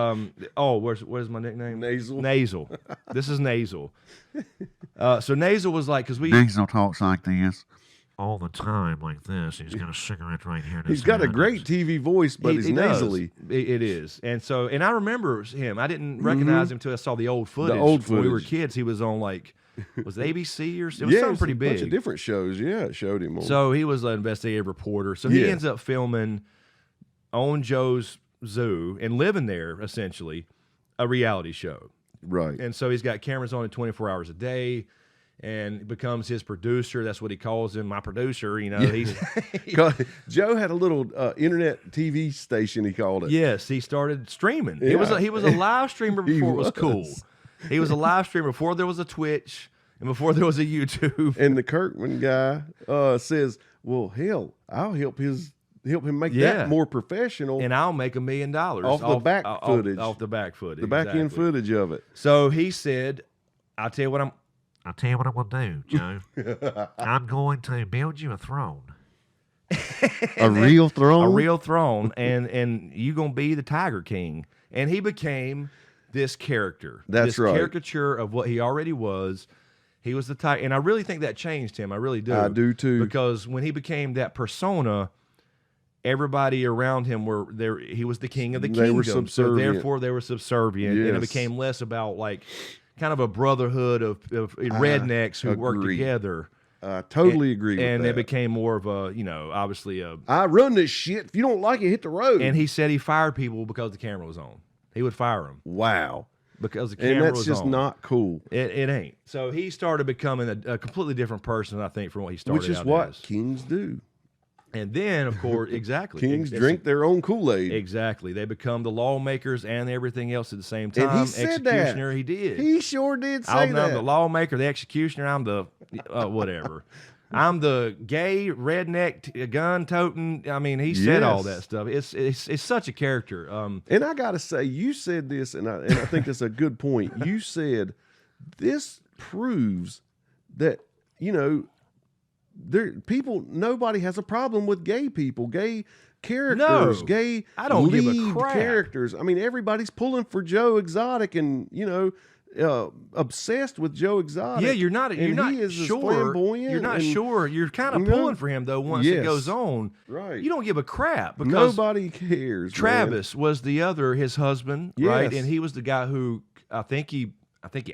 Where's my nickname? Nasal. Nasal. This is Nasal. So Nasal was like, because Nasal talks like this. All the time like this. He's got a cigarette right here. He's got a great TV voice, but he's nasally. It is. And I remember him. I didn't recognize him until I saw the old footage. The old When we footage. were kids, he was on was it ABC or it was something pretty big. A bunch of different shows. Yeah, it showed him on. So he was an investigative reporter. So he ends up filming on Joe's zoo and living there, essentially, a reality show. Right. And so he's got cameras on it 24 hours a day. And becomes his producer. That's what he calls him, my producer. He's Joe had a little internet TV station. He called it. Yes, he started streaming. Yeah. He was a live streamer before it was cool. He was a live streamer before there was a Twitch and before there was a YouTube. And the Kirkman guy says, "Well, hell, I'll help him make that more professional, and I'll make $1 million off the back footage, off the back footage, the back end footage of it." So he said, "I'll tell you what I'm going to do, Joe. I'm going to build you a throne. A real throne? A real throne, and you're going to be the Tiger King." And he became this character. That's right. Caricature of what he already was. He was the Tiger, and I really think that changed him. I really do. I do too. Because when he became that persona, everybody around him were there. He was the king of the kingdom. They were subservient. So therefore, they were subservient, and it became less about kind of a brotherhood of rednecks who work together. I totally agree with that. And it became more of a, obviously I run this shit. If you don't like it, hit the road. And he said he fired people because the camera was on. He would fire them. Wow. Because the camera was on. And that's just not cool. It ain't. So he started becoming a completely different person, I think, from what he started out Which is what as. kings do. And then, of course, exactly. Kings drink their own Kool-Aid. Exactly. They become the lawmakers and everything else at the same time. And he said Executioner, that. he did. He sure did say I'm that. the lawmaker, the executioner, I'm the whatever. I'm the gay, redneck, gun-toting. I mean, he said all that stuff. It's such a character. And I got to say, you said this, and I think that's a good point. You said this proves that, nobody has a problem with gay people, gay characters, gay I don't lead give a crap. characters. I mean, everybody's pulling for Joe Exotic and, obsessed with Joe Exotic. Yeah, you're not he is sure. flamboyant You're not and, sure. You're kind of pulling for him though. Once it goes on, right? You don't give a crap because nobody cares. Travis was his husband, right? Yes. And he was the guy who I think he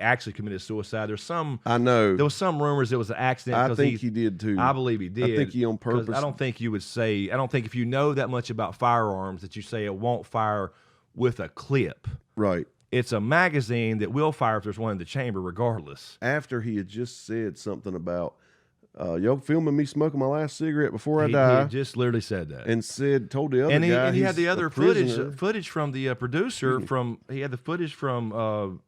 actually committed suicide. There was some rumors it was an accident. I think he did too. I believe he did. I think he on purpose. I don't think if you know that much about firearms that you say it won't fire with a clip. Right. It's a magazine that will fire if there's one in the chamber regardless. After he had just said something about, y'all filming me smoking my last cigarette before I die. He just literally said that. And told the other guy. And he had the other footage from the producer he had the footage from,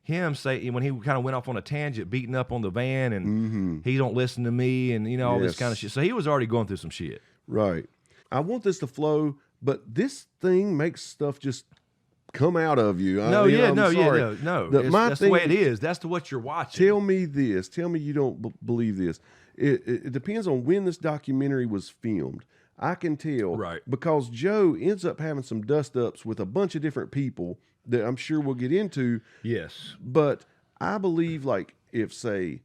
him say when he kind of went off on a tangent, beating up on the van, and he don't listen to me, and all this kind of shit. So he was already going through some shit. Right. I want this to flow, but this thing makes stuff just come out of you. No. That's the way it is. That's what you're watching. Tell me this. Tell me you don't believe this. It depends on when this documentary was filmed. I can tell, right? Because Joe ends up having some dust ups with a bunch of different people that I'm sure we'll get into. Yes. But I believe, if, say,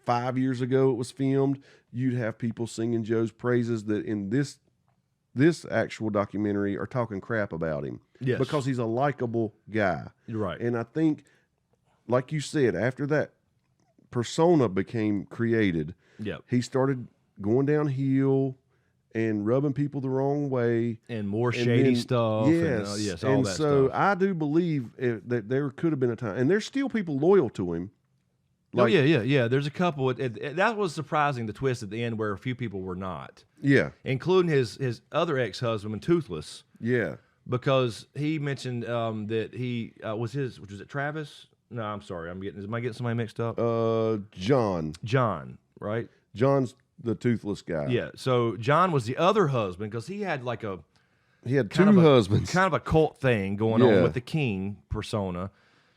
5 years ago it was filmed, you'd have people singing Joe's praises that in this actual documentary are talking crap about him. Yes. Because he's a likable guy. Right. And I think, like you said, after that persona became created, Yep. he started going downhill and rubbing people the wrong way. And more And shady then- stuff. Yes. And, yes, all and that so stuff. I do believe that there could have been a time, and there's still people loyal to him. Like, yeah. There's a couple. That was surprising, the twist at the end where a few people were not, yeah, including his other ex-husband, Toothless, yeah. because he mentioned that he was it Travis? No, I'm sorry. Am I getting somebody mixed up? John, right? John's the toothless guy. Yeah. So John was the other husband because he had like He had kind two of a- husbands. kind of a cult thing going Yeah. on with the king persona.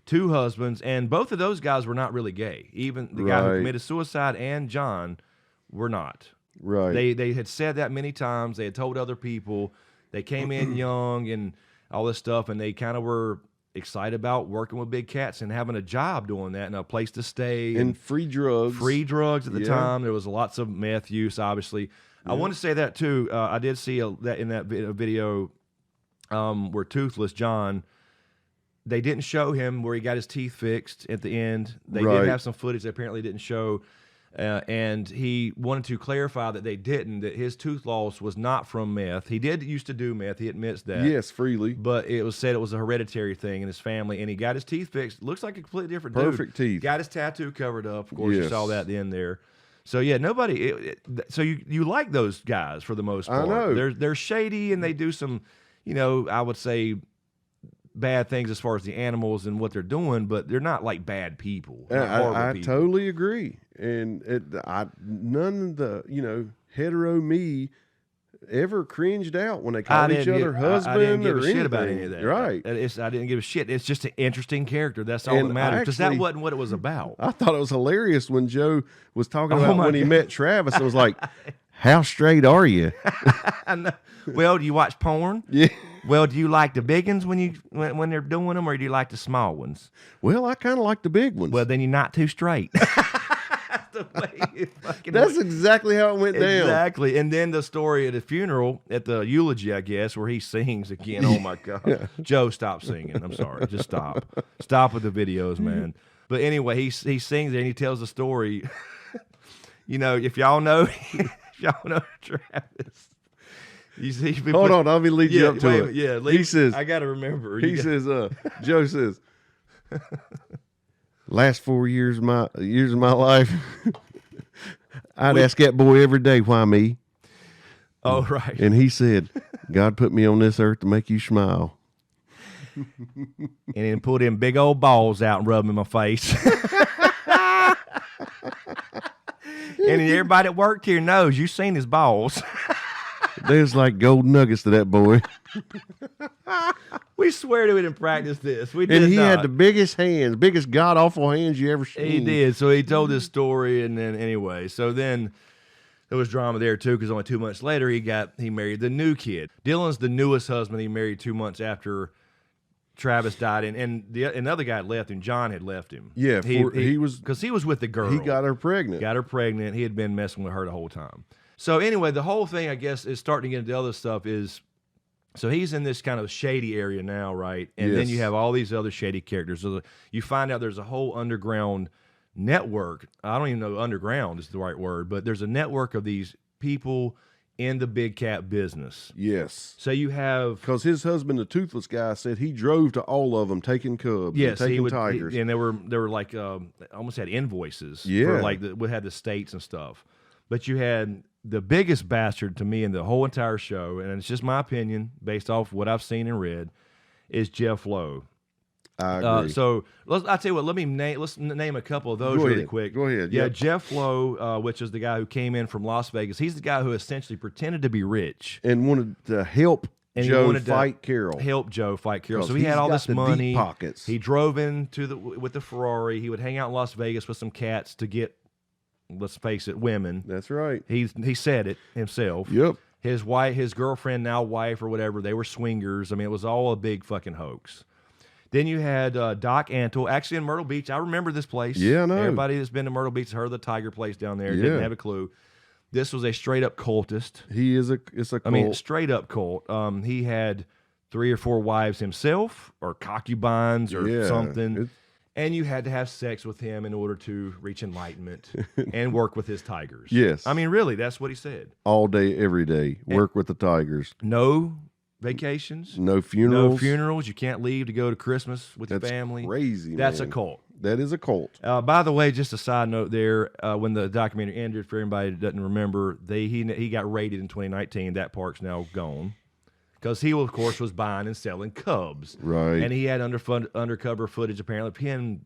Two husbands, and both of those guys were not really gay. Even the guy who Right. committed suicide and John were not. Right. They had said that many times. They had told other people. They came in young and all this stuff, and they kind of were excited about working with big cats and having a job doing that and a place to stay and free drugs. free drugs at the Yeah. time. There was lots of meth use, obviously. I want to say that too. I did see that in that video where Toothless John, they didn't show him where he got his teeth fixed at the end. They Right. did have some footage that apparently didn't show. And he wanted to clarify that they didn't, that his tooth loss was not from meth. He did used to do meth. He admits that. Yes, freely. But it was said it was a hereditary thing in his family, and he got his teeth fixed. Looks like a completely different Perfect dude. teeth. Got his tattoo covered up. Of course, you Yes. saw that at the end there. So yeah, nobody. So you like those guys for the most I part. know. They're shady and they do some, I would say, bad things as far as the animals and what they're doing, but they're not like bad people. They're not horrible I people. totally agree. And none of the, hetero me ever cringed out when they called each other husband I didn't give or a anything. shit about any of that. Right. I didn't give a shit. It's just an interesting character. That's all And that matters. Because that actually- wasn't what it was about. I thought it was hilarious when Joe was talking Oh about my when he God. met Travis. I was like, how straight are you? I know. Well, do you watch porn? Yeah. Well, do you like the big ones when they're doing them, or do you like the small ones? Well, I kind of like the big ones. Well, then you're not too straight. That's the way it fucking That's went. exactly how it went down. Exactly. And then the story at the funeral, at the eulogy, I guess, where he sings again. Oh my God. Joe, stop singing. I'm sorry. Just stop. Stop with the videos, man. But anyway, he sings it and he tells the story. If y'all know Travis. He's been Hold on, let me lead you up to wait, it. Yeah, he says, I got to remember. he says, Joe says, last 4 years of my life, I'd ask that boy every day, why me? Oh, right. And he said, God put me on this earth to make you smile. And then pull them big old balls out and rub them in my face. And everybody that worked here knows you seen his balls. There's like gold nuggets to that boy. We swear to it in practice this. We did And he not. had the biggest hands, biggest god awful hands you ever seen. He did. So he told this story, and then anyway, so then there was drama there too, because only 2 months later he married the new kid. Dylan's the newest husband he married 2 months after Travis died, and another guy had left him. John had left him. Yeah, he was because he was with the girl. He got her pregnant. Got her pregnant. He had been messing with her the whole time. So anyway, the whole thing, I guess, is starting to get into other stuff is, so he's in this kind of shady area now, right? And then Yes. you have all these other shady characters. So you find out there's a whole underground network. I don't even know underground is the right word, but there's a network of these people in the big cat business. Yes. So you have... Because his husband, the toothless guy, said he drove to all of them taking cubs and taking tigers. and there were like almost had invoices Yeah. for like we had the states and stuff. But you had the biggest bastard to me in the whole entire show, and it's just my opinion based off what I've seen and read, is Jeff Lowe. I agree. So I'll tell you what. Let's name a couple of those Go really ahead. quick. Go ahead. Yeah, Yep. Jeff Lowe, which is the guy who came in from Las Vegas. He's the guy who essentially pretended to be rich And wanted to help and he Joe wanted to fight Carol. help Joe fight Carol. 'Cause So he had he's all got this the deep money. pockets. He drove in with the Ferrari. He would hang out in Las Vegas with some cats to get, let's face it, women. That's right. He said it himself. Yep. His wife, his girlfriend, now wife or whatever, they were swingers. I mean, it was all a big fucking hoax. Then you had Doc Antle, actually in Myrtle Beach. I remember this place. Yeah, I know. Everybody that's been to Myrtle Beach has heard of the Tiger Place down there. Yeah. Didn't have a clue. This was a straight up cultist. He is it's a cult. I mean, straight up cult. He had 3 or 4 wives himself, or concubines, or Yeah. something. And you had to have sex with him in order to reach enlightenment and work with his tigers. Yes. I mean, really, that's what he said. All day, every day, work with the tigers. No vacations. No funerals. No funerals. You can't leave to go to Christmas with That's your family. crazy, That's man. a cult. That is a cult. By the way, just a side note there, when the documentary ended, for anybody that doesn't remember, he got raided in 2019. That park's now gone. Because he, of course, was buying and selling cubs. Right. And he had undercover footage, apparently, of him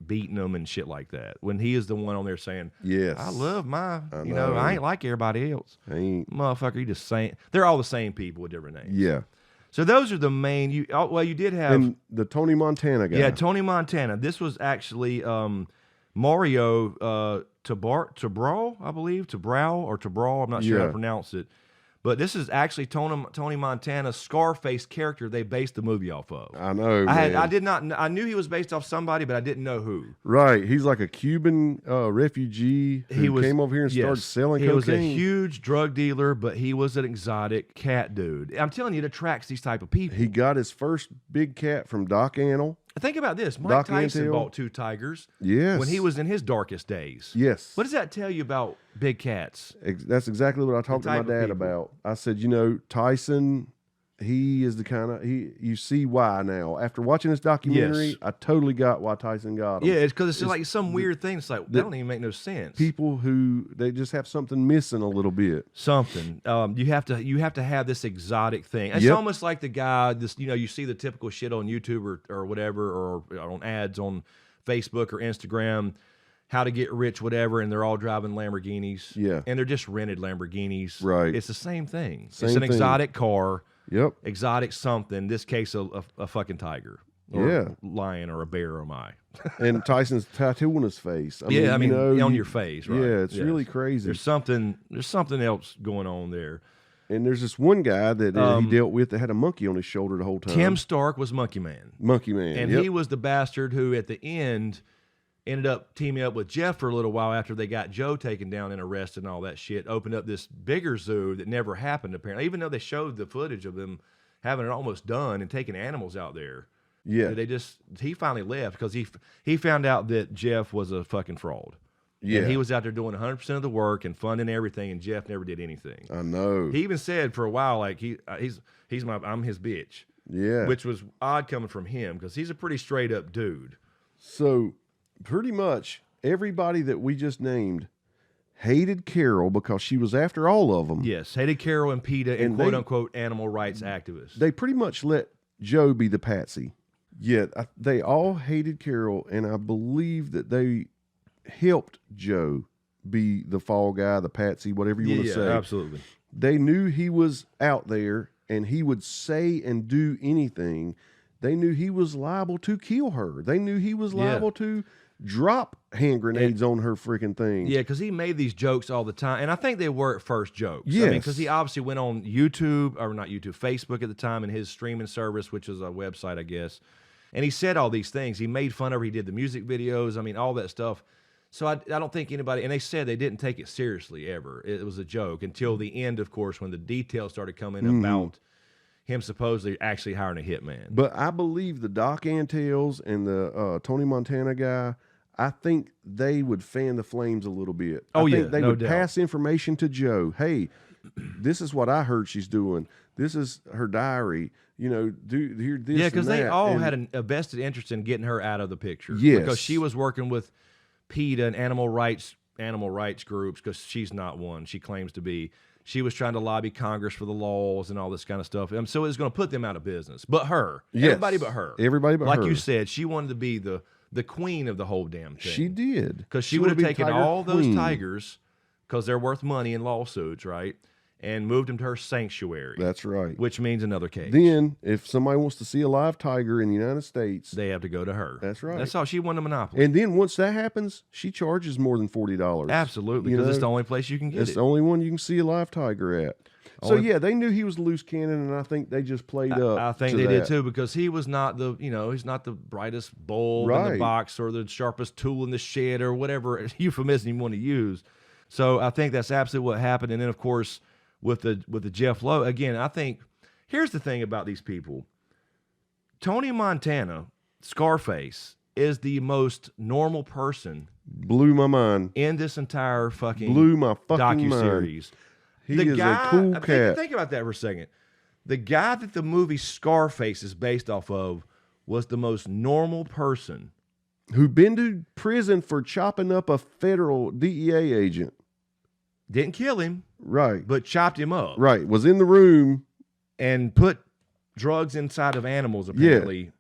beating them and shit like that. When he is the one on there saying, Yes. I love my, I you know, know. I ain't like everybody else. Ain't. Motherfucker, you just saying. They're all the same people with different names. Yeah. So those are the main, you did have. And the Tony Montana guy. Yeah, Tony Montana. This was actually Mario Tabral, I believe. Tabral. I'm not sure how Yeah. to pronounce it. But this is actually Tony Montana's Scarface character they based the movie off of. I know, man. I knew he was based off somebody, but I didn't know who. Right. He's like a Cuban refugee who came over here and started selling cocaine. He was a huge drug dealer, but he was an exotic cat dude. I'm telling you, it attracts these type of people. He got his first big cat from Doc Annell. Think about this. Mike Doc Tyson Antle. bought 2 tigers Yes. when he was in his darkest days. Yes. What does that tell you about big cats? That's exactly what I talked to my type of dad people. about. I said, you know, Tyson, he is the kind of, you see why now. After watching this documentary, Yes. I totally got why Tyson got him. Yeah, it's because it's just like some weird thing. It's like, that don't even make no sense. People who, they just have something missing a little bit. Something. You have to have this exotic thing. It's Yep. almost like the guy, you see the typical shit on YouTube or whatever, or on ads on Facebook or Instagram, how to get rich, whatever, and they're all driving Lamborghinis. Yeah. And they're just rented Lamborghinis. Right. It's the same thing. Same it's an thing. exotic car. Yep. Exotic something. In this case, a fucking tiger. Or Yeah. lion or a bear or my. And Tyson's tattoo on his face. I you mean, know, on your face, right? Yeah, it's Yes. really crazy. There's something else going on there. And there's this one guy that he dealt with that had a monkey on his shoulder the whole time. Tim Stark was Monkey Man. Monkey Man. And yep. he was the bastard who, at the end, ended up teaming up with Jeff for a little while after they got Joe taken down and arrested and all that shit. Opened up this bigger zoo that never happened, apparently. Even though they showed the footage of them having it almost done and taking animals out there. Yeah. He finally left because he found out that Jeff was a fucking fraud. Yeah. And he was out there doing 100% of the work and funding everything, and Jeff never did anything. I know. He even said for a while, like, I'm his bitch. Yeah. Which was odd coming from him because he's a pretty straight up dude. So pretty much everybody that we just named hated Carole because she was after all of them. Yes, hated Carole and PETA and And quote they- unquote animal rights activists. They pretty much let Joe be the patsy. Yet they all hated Carole, and I believe that they helped Joe be the fall guy, the patsy, whatever you want to say. absolutely. They knew he was out there and he would say and do anything. They knew he was liable to kill her. They knew he was liable to drop hand grenades on her freaking thing. Yeah, because he made these jokes all the time, and I think they were at first jokes. Yes. because he obviously went on YouTube, or not YouTube, Facebook at the time, and his streaming service, which was a website, I guess. And he said all these things. He made fun of her. He did the music videos. I mean, all that stuff. So I don't think anybody, and they said they didn't take it seriously ever. It was a joke until the end, of course, when the details started coming about him supposedly actually hiring a hitman. But I believe the Doc Antales and the Tony Montana guy, I think they would fan the flames a little bit. Oh, I think yeah, they no would doubt. pass information to Joe. Hey, this is what I heard she's doing. This is her diary. You know, do here this. Yeah, because they and that. all And had a vested interest in getting her out of the picture. Yes. Because she was working with PETA and animal rights groups, because she's not one. She claims to be. She was trying to lobby Congress for the laws and all this kind of stuff. So it was going to put them out of business. But her. Yes. Everybody but her. Everybody but like her. you said, she wanted to be the queen of the whole damn thing. She did. Because she would have wanna be taken Tiger all those Queen. tigers, because they're worth money in lawsuits, right? And moved them to her sanctuary. That's right. Which means another cage. Then, if somebody wants to see a live tiger in the United States, They have to go to her. That's right. That's all. She won the monopoly. and then once that happens, she charges more than $40. Absolutely, You because it's know, the only place you can get It's it. the only one you can see a live tiger at. So Only- yeah, they knew he was a loose cannon, and I think they just played up. I think to they did that. too, because he was not he's not the brightest bulb in the Right. box or the sharpest tool in the shed or whatever euphemism you want to use. So I think that's absolutely what happened. And then of course with the Jeff Lowe, again, I think here's the thing about these people. Tony Montana, Scarface, is the most normal person Blew my mind. in this entire fucking Blew my fucking docuseries. He is a cool cat. Think about that for a second. The guy that the movie Scarface is based off of was the most normal person. Who been to prison for chopping up a federal DEA agent. Didn't kill him, Right. but chopped him up. Right. Was in the room. And put drugs inside of animals, apparently.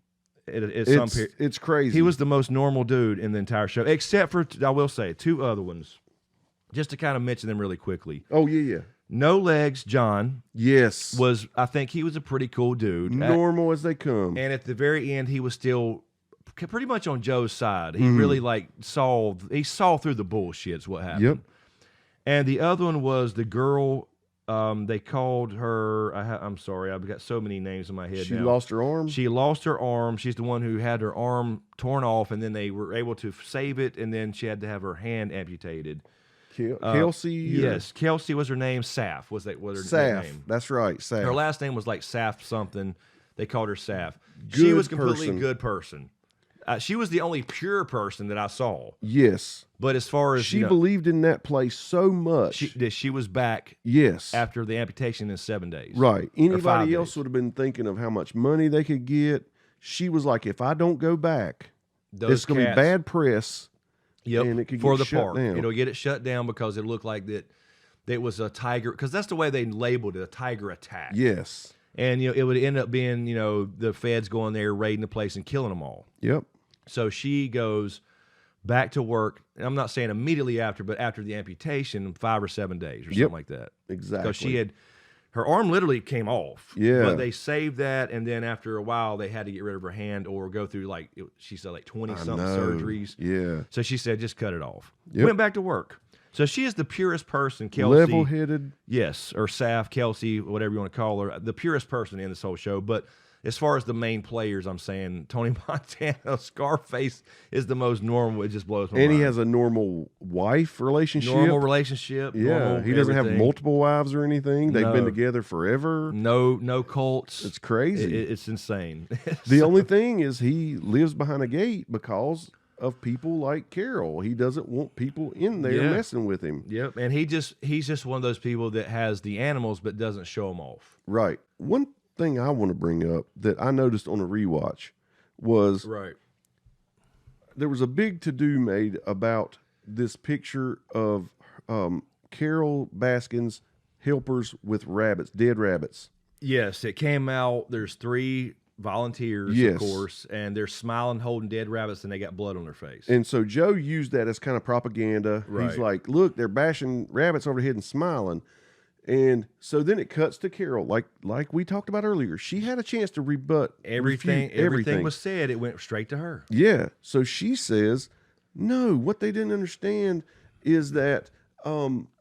At some period. It's crazy. He was the most normal dude in the entire show, except for, I will say, two other ones. Just to kind of mention them really quickly. Oh, yeah. No Legs John Yes. was, I think he was a pretty cool dude. Normal as they come. And at the very end, he was still pretty much on Joe's side. He really saw through the bullshit is what happened. Yep. And the other one was the girl, they called her, I'm sorry, I've got so many names in my head She now. lost her arm? She lost her arm. She's the one who had her arm torn off, and then they were able to save it, and then she had to have her hand amputated. Kelsey? Yes, Kelsey was her name. Saf was her Saf. name. That's right. Saf. Her last name was like Saf something. They called her Saf. She Good was completely person. good person. She was the only pure person that I saw. Yes. But as far as She believed in that place so much. she was back Yes. after the amputation in 7 days. Right. Or 5 Anybody else days. would have been thinking of how much money they could get. She was like, if I don't go back, it's going to be cats- bad press. Yep, and it could for get the shut park. down. It'll get it shut down because it looked like that it was a tiger, because that's the way they labeled it, a tiger attack. Yes. And it would end up being the feds going there, raiding the place and killing them all. Yep. So she goes back to work. And I'm not saying immediately after, but after the amputation, 5 or 7 days or something like that. Exactly. Because she had, her arm literally came off. Yeah. But they saved that, and then after a while, they had to get rid of her hand or go through she said 20-something surgeries. Yeah. So she said, just cut it off. Yep. Went back to work. So she is the purest person, Kelsey. Level-headed. Yes, or Saf, Kelsey, whatever you want to call her, the purest person in this whole show. But as far as the main players, I'm saying Tony Montana, Scarface is the most normal. It just blows my mind. And he has a normal wife relationship. Normal relationship. Yeah. normal He doesn't have everything. multiple wives or anything. They've been No. together forever. No cults. It's crazy. It's insane. The only thing is he lives behind a gate because of people like Carole. He doesn't want people in there Yeah. messing with him. Yep, and he's just one of those people that has the animals but doesn't show them off. Right. One thing I want to bring up that I noticed on a rewatch was Right. there was a big to-do made about this picture of Carole Baskin's helpers with rabbits, dead rabbits. Yes, it came out. There's 3 volunteers, Yes. of course, and they're smiling, holding dead rabbits, and they got blood on their face. And so Joe used that as kind of propaganda. Right. He's like, look, they're bashing rabbits over the head and smiling. And so then it cuts to Carole, like we talked about earlier. She had a chance to refute everything was said. It went straight to her. Yeah. So she says, no, what they didn't understand is that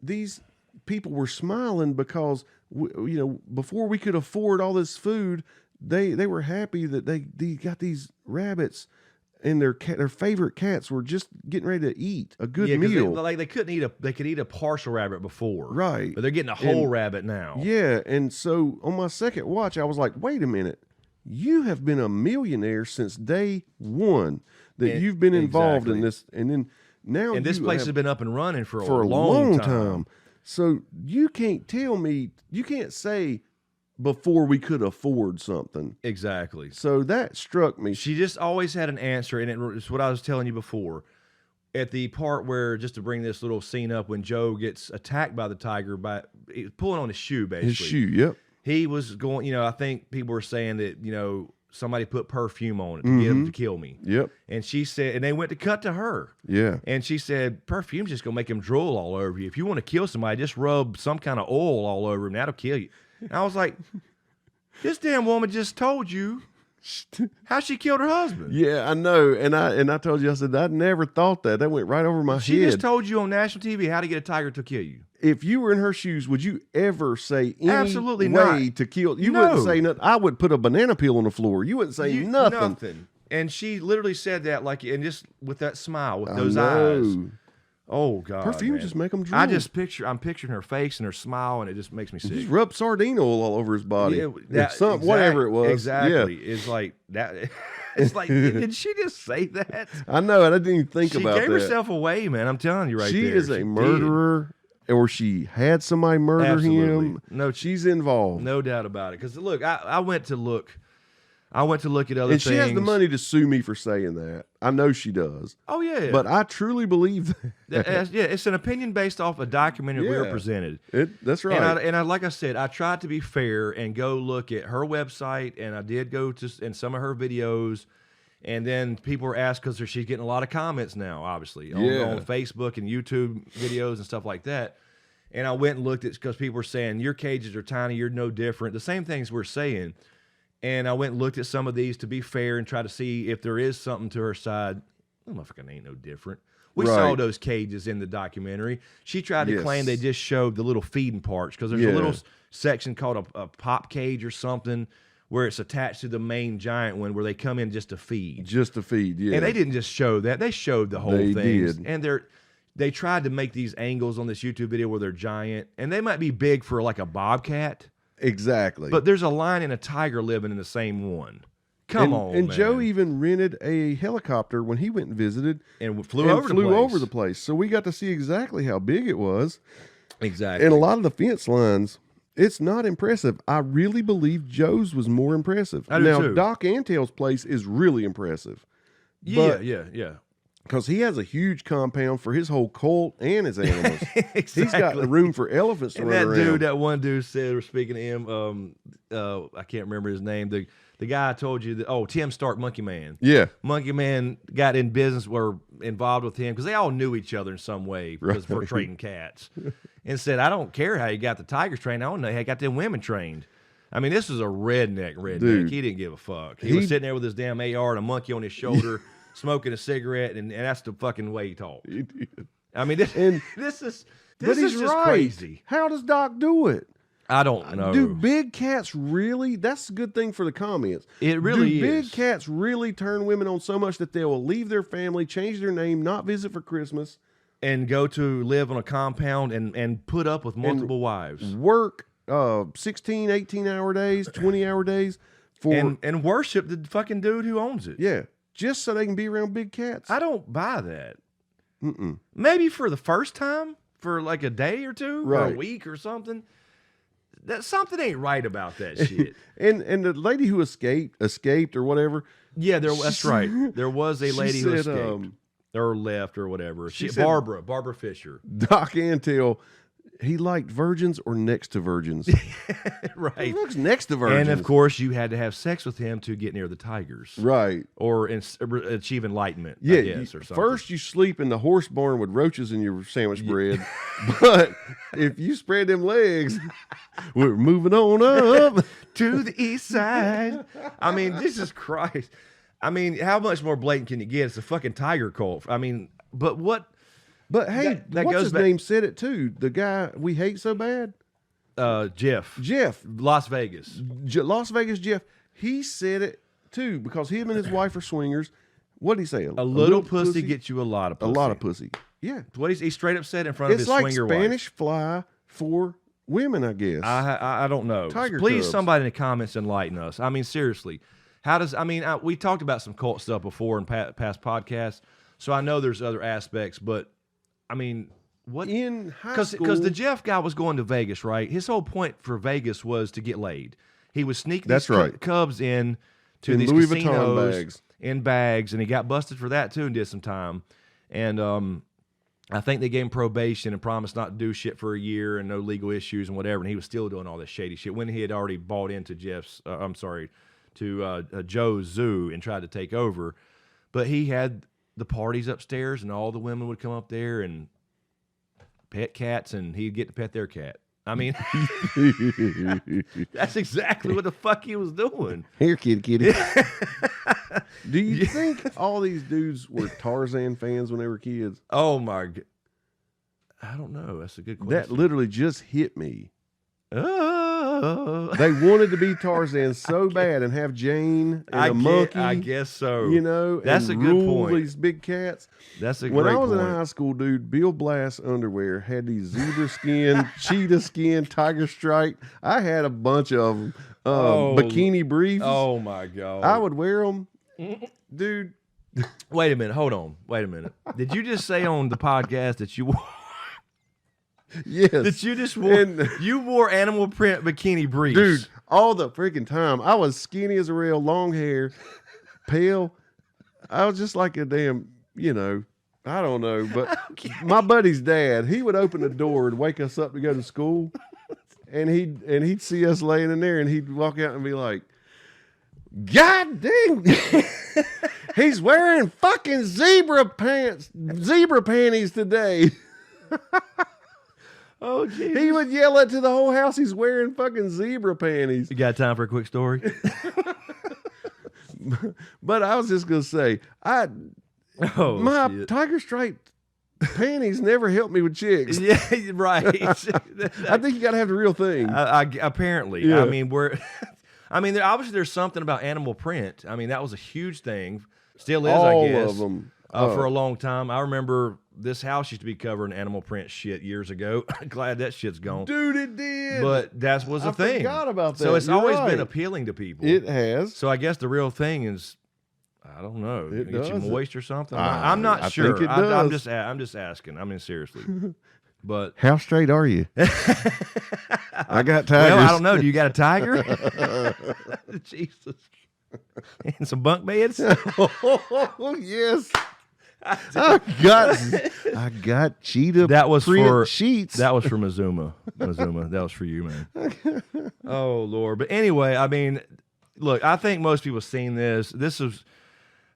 these people were smiling because, before we could afford all this food, they were happy that they got these rabbits and their favorite cats were just getting ready to eat a good 'cause meal. they could eat a partial rabbit before. Right. But they're getting a whole rabbit now. Yeah. And so on my second watch, I was like, wait a minute. You have been a millionaire since day one that you've been involved in this. And then now And this you place have- has been up and running for for a a long long time. time. So you can't tell me, you can't say before we could afford something. Exactly. So that struck me. She just always had an answer, and it's what I was telling you before. At the part where, just to bring this little scene up, when Joe gets attacked by the tiger by pulling on his shoe, basically. His shoe, yep. He was going, I think people were saying that, somebody put perfume on it to get him to kill me. Yep. And she said, and they went to cut to her. Yeah. And she said, perfume's just going to make him drool all over you. If you want to kill somebody, just rub some kind of oil all over him. That'll kill you. And I was like, this damn woman just told you how she killed her husband. Yeah, I know. And I told you, I said, I never thought that. That went right over my She head. just told you on national TV how to get a tiger to kill you. If you were in her shoes, would you ever say any Absolutely way not. to kill? You No. wouldn't say nothing. I would put a banana peel on the floor. You wouldn't say nothing. And she literally said that, and just with that smile, with I those know. eyes. Oh God! Perfume man. just make 'em drool. I'm picturing her face and her smile, and it just makes me sick. Just rub sardine oil all over his body. Yeah, Whatever it was. Exactly. Yeah. It's like that. It's like, did she just say that? I know, and I didn't even think She about that. gave herself away, man. I'm telling you right She there. is a murderer, or she had somebody murder Absolutely. him. No, She's involved. No doubt about it. Because look, I went to look at other and things. she has the money to sue me for saying that. I know she does. Oh yeah. But I truly believe that. Yeah, it's an opinion based off a documentary we were Yeah. presented. That's right. And I, like I said, I tried to be fair and go look at her website, and I did go to in some of her videos. And then people were asked because she's getting a lot of comments now, obviously, on Facebook and YouTube videos and stuff like that. And I went and looked at because people were saying your cages are tiny, you're no different. The same things we're saying. And I went and looked at some of these to be fair and try to see if there is something to her side. That motherfucker ain't no different. We saw those cages in the documentary. She tried to claim they just showed the little feeding parts because there's a little section called a pop cage or something where it's attached to the main giant one where they come in just to feed. Just to feed, yeah. And they didn't just show that. They showed the whole thing. They did. And they tried to make these angles on this YouTube video where they're giant. And they might be big for like a bobcat. Exactly. But there's a lion and a tiger living in the same one. Come on, And man. Joe even rented a helicopter when he went and visited. And flew over the place. So we got to see exactly how big it was. Exactly. And a lot of the fence lines, it's not impressive. I really believe Joe's was more impressive. I do now, too. Doc Antel's place is really impressive. Yeah. Because he has a huge compound for his whole cult and his animals. Exactly. He's got room for elephants to And run around. that one dude said, or speaking to him, I can't remember his name. The guy I told you that, Tim Stark, Monkey Man. Yeah. Monkey Man got in business, were involved with him because they all knew each other in some way because for trading cats. And said, I don't care how you got the tigers trained. I don't know how you got them women trained. I mean, this was a redneck. Dude. He didn't give a fuck. He was sitting there with his damn AR and a monkey on his shoulder, smoking a cigarette, and that's the fucking way he talked. He did. I mean, this is But he's just right. crazy. How does Doc do it? I don't know. Do big cats really? That's a good thing for the comments. It really Do big is. cats really turn women on so much that they will leave their family, change their name, not visit for Christmas, And go to live on a compound and put up with multiple wives. work 16, 18-hour days, 20-hour days for And worship the fucking dude who owns it. yeah, just so they can be around big cats. I don't buy that. Mm-mm. Maybe for the first time, for like a day or two, or a Right. week or something. That something ain't right about that shit. And the lady who escaped or whatever. Yeah, that's right. There was a she lady who said, escaped or left or whatever. she said- Barbara Fisher. Doc Antel, he liked virgins or next to virgins. Right. He looks next to virgins. And of course, you had to have sex with him to get near the tigers, Right. or achieve enlightenment. Yeah, I guess, or something. first you sleep in the horse barn with roaches in your sandwich bread, but if you spread them legs, we're moving on up. to the east side. I mean, Jesus Christ. I mean, how much more blatant can you get? It's a fucking tiger cult. I mean, but what? But hey, That what's goes his back- name said it too? The guy we hate so bad, Jeff, Las Vegas. Las Vegas Jeff. He said it too because him and his wife are swingers. What did he say? A little pussy gets you a lot of pussy. a lot of pussy. Yeah, What he straight up said in front of it's his like swinger Spanish wife. fly for women, I guess. I don't know. Tiger Please, cubs. somebody in the comments enlighten us. I mean, seriously, we talked about some cult stuff before in past podcasts, so I know there's other aspects, but I mean, what? in high Because school, the Jeff guy was going to Vegas, right? His whole point for Vegas was to get laid. He was sneaking That's these right. cubs in to In these Louis Vuitton casinos bags. in bags, and he got busted for that too and did some time. And I think they gave him probation and promised not to do shit for a year and no legal issues and whatever. And he was still doing all this shady shit when he had already bought into Joe's zoo and tried to take over. But he had the parties upstairs, and all the women would come up there and pet cats, and he'd get to pet their cat. I mean, that's exactly what the fuck he was doing. Here, kitty. Do you think all these dudes were Tarzan fans when they were kids? Oh my god, I don't know. That's a good question. That literally just hit me. Oh. They wanted to be Tarzan so bad and have Jane and a monkey. I guess so. You know, That's and a good rule point. these big cats. That's a When great I was point. in high school, dude, Bill Blass underwear had these zebra skin, cheetah skin, tiger stripe. I had a bunch of them. Oh. Bikini briefs. Oh my god! I would wear them, dude. Wait a minute. Hold on. Wait a minute. Did you just say on the podcast that you wore, Yes, that you just wore And- you wore animal print bikini briefs? dude, all the freaking time. I was skinny as a rail, long hair, pale. I was just like a damn, I don't know. But my buddy's dad, he would open the door and wake us up to go to school, and he'd see us laying in there, and he'd walk out and be like, "God dang, he's wearing fucking zebra panties today." Oh, geez. He would yell it to the whole house. He's wearing fucking zebra panties. You got time for a quick story? But I was just gonna say, my shit. tiger stripe panties never helped me with chicks. Yeah, right. I think you got to have the real thing. Apparently, Yeah. I mean, obviously there's something about animal print. I mean, that was a huge thing. Still is, All I guess. of them. For a long time. I remember this house used to be covered in animal print shit years ago. Glad that shit's gone. Dude, it did. But that was a I thing. forgot about that. So it's You're always right. been appealing to people. It has. So I guess the real thing is, I don't know, It get you does. moist or something. I I'm not think sure. it I'm does. just asking. I mean, seriously. But How straight are you? I got tigers. well, I don't know. Do you got a tiger? Jesus. And some bunk beds. Oh yes. I got cheetah That was print for sheets. That was for Mazuma. Mazuma, that was for you, man. Oh Lord. But anyway, I mean, look, I think most people have seen this. This is,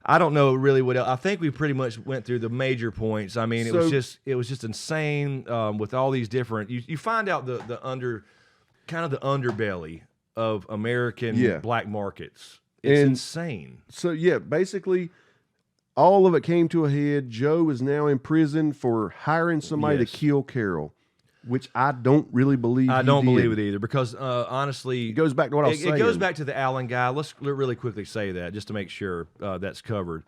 I don't know really what else. I think we pretty much went through the major points. I mean, it was just insane with all these different. You find out the underbelly of American black markets. It's insane. So yeah, basically, all of it came to a head. Joe is now in prison for hiring somebody Yes. to kill Carole, which I don't really believe. I don't believe it either because honestly, It goes back to what I was saying. It goes back to the Allen guy. Let's really quickly say that just to make sure that's covered.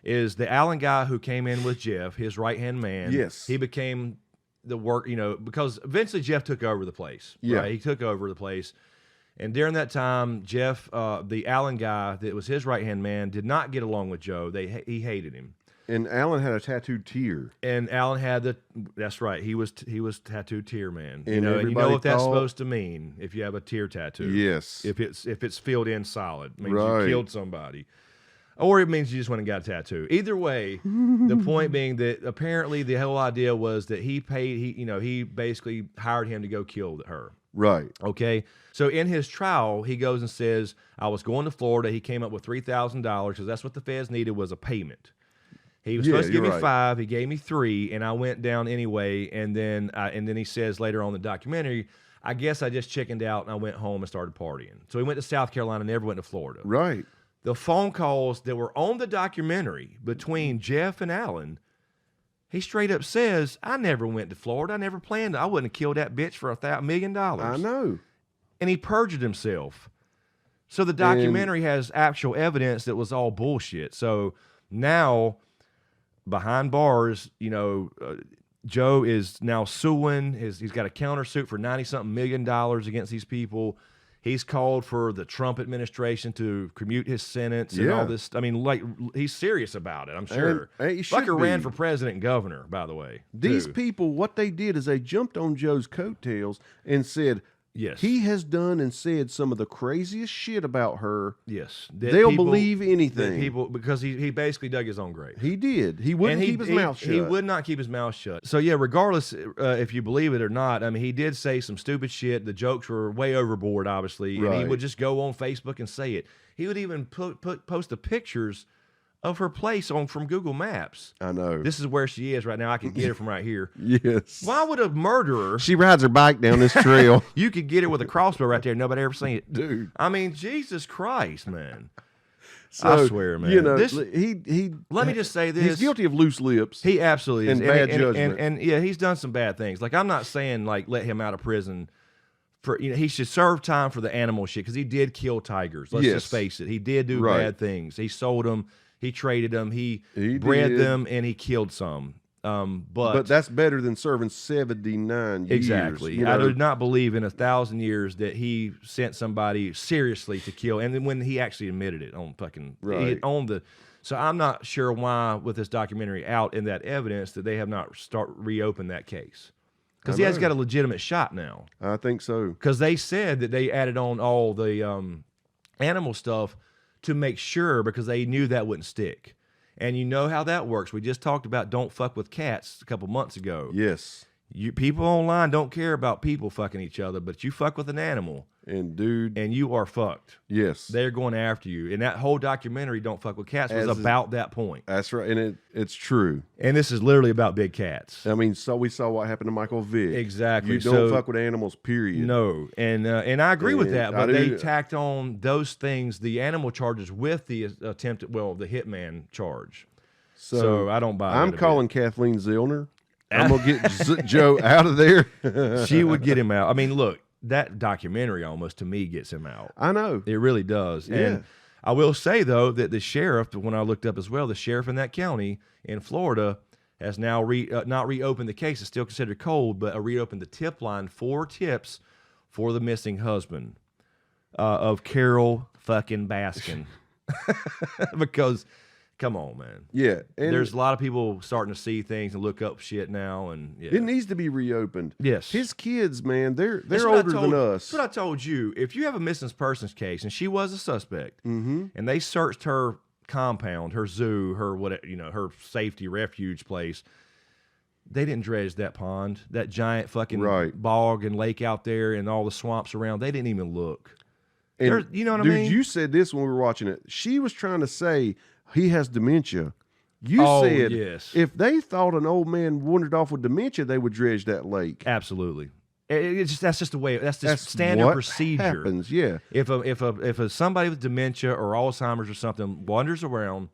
Is the Allen guy who came in with Jeff, his right-hand man. Yes. He became the work, because eventually Jeff took over the place. Yeah. Right? He took over the place. And during that time, Jeff, the Allen guy that was his right-hand man, did not get along with Joe. He hated him. And Alan had a tattooed tear. And Allen had that's right. He was tattooed tear man. And And you know everybody what that's thought- supposed to mean if you have a tear tattoo. Yes. If it's filled in solid, it means Right. you killed somebody. Or it means you just went and got a tattoo. Either way, the point being that apparently the whole idea was that he basically hired him to go kill her. Right. Okay. So in his trial, he goes and says, I was going to Florida. He came up with $3,000 because that's what the feds needed was a payment. He was supposed to give me you're right. $5. He gave me $3, and I went down anyway. And then he says later on in the documentary, I guess I just chickened out and I went home and started partying. So he went to South Carolina, never went to Florida. Right. The phone calls that were on the documentary between Jeff and Allen, he straight up says, I never went to Florida. I never planned. I wouldn't have killed that bitch for $1 million. I know. And he perjured himself. So the documentary has actual evidence that was all bullshit. So now, behind bars, Joe is now suing. He's got a countersuit for $90-something million against these people. He's called for the Trump administration to commute his sentence and all this. I mean, like, he's serious about it, I'm sure. And he should Fucker ran be. for president and governor, by the way. These too. people, what they did is they jumped on Joe's coattails and said, Yes. he has done and said some of the craziest shit about her. Yes. They'll believe anything. People, because he basically dug his own grave. He did. He wouldn't keep his mouth shut. He would not keep his mouth shut. So yeah, regardless if you believe it or not, I mean, he did say some stupid shit. The jokes were way overboard, obviously, and he Right. would just go on Facebook and say it. He would even post the pictures of her place from Google Maps. I know. This is where she is right now. I can get her from right here. Yes. Why would a murderer? She rides her bike down this trail. You could get it with a crossbow right there. Nobody ever seen it, Dude. I mean, Jesus Christ, man. So, I swear, man. Let me just say this. He's guilty of loose lips. He absolutely is. And bad judgment. And yeah, he's done some bad things. Like, I'm not saying, like, let him out of prison for, he should serve time for the animal shit because he did kill tigers. Let's just face it. He did do Right. bad things. He sold them. He traded them. He He bred did. them, and he killed some. But that's better than serving 79 years. Exactly. You I know? do not believe in 1,000 years that he sent somebody seriously to kill. And then when he actually admitted it on fucking Right. on the. So I'm not sure why, with this documentary out and that evidence, that they have not reopened that case, because he has got a legitimate shot now. I think so. Because they said that they added on all the animal stuff to make sure, because they knew that wouldn't stick. And you know how that works. We just talked about don't fuck with cats a couple months ago. Yes. People online don't care about people fucking each other, but you fuck with an animal, And dude, and you are fucked. yes. They're going after you. And that whole documentary, Don't Fuck with Cats, was about that point. That's right. And it's true. And this is literally about big cats. I mean, so we saw what happened to Michael Vick. Exactly. You don't fuck with animals, period. No, and I agree with And that, I but they do- tacked on those things, the animal charges, with the the hitman charge. So I don't buy. I'm that a calling Kathleen Zillner. I'm gonna get Joe out of there. bit. She would get him out. I mean, look, that documentary almost to me gets him out. I know. It really does. Yeah. And I will say though that the sheriff, when I looked up as well, the sheriff in that county in Florida has now not reopened the case. It's still considered cold, but reopened the tip line, 4 tips for the missing husband of Carole fucking Baskin. Because, come on, man. Yeah, and There's a lot of people starting to see things and look up shit now, and yeah. it needs to be reopened. Yes. His kids, man, they're That's what I older told- than us. That's what I told you. If you have a missing persons case, and she was a suspect, Mm-hmm. and they searched her compound, her zoo, her her safety refuge place, they didn't dredge that pond, that giant fucking Right. bog and lake out there, and all the swamps around. They didn't even look. And, There's- you know what I dude, mean? you said this when we were watching it. She was trying to say he has dementia. You Oh, said yes. if they thought an old man wandered off with dementia, they would dredge that lake. Absolutely. It's just that's just the way. That's just That's standard what procedure. happens. Yeah. If somebody with dementia or Alzheimer's or something wanders around,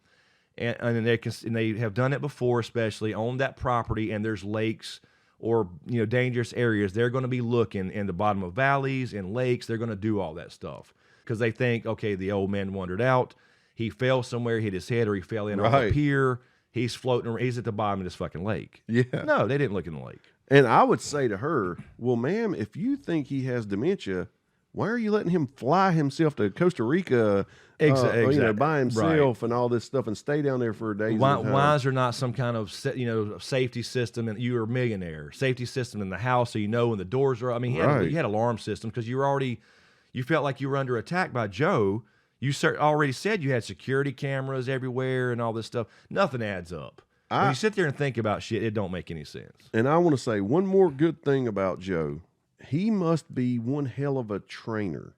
and they have done it before, especially on that property, and there's lakes or dangerous areas, they're going to be looking in the bottom of valleys and lakes. They're going to do all that stuff because they think, okay, the old man wandered out, he fell somewhere, hit his head, or he fell in on a Right. pier. He's floating around. He's at the bottom of this fucking lake. Yeah. No, they didn't look in the lake. And I would say to her, well, ma'am, if you think he has dementia, why are you letting him fly himself to Costa Rica Exactly. by himself and all this stuff and stay down there for days? Why is there not some kind of safety system? And you were a millionaire, safety system in the house, so when the doors are. I mean, Right. you had alarm systems because you felt like you were under attack by Joe. You already said you had security cameras everywhere and all this stuff. Nothing adds up. When you sit there and think about shit, it don't make any sense. And I want to say one more good thing about Joe. He must be one hell of a trainer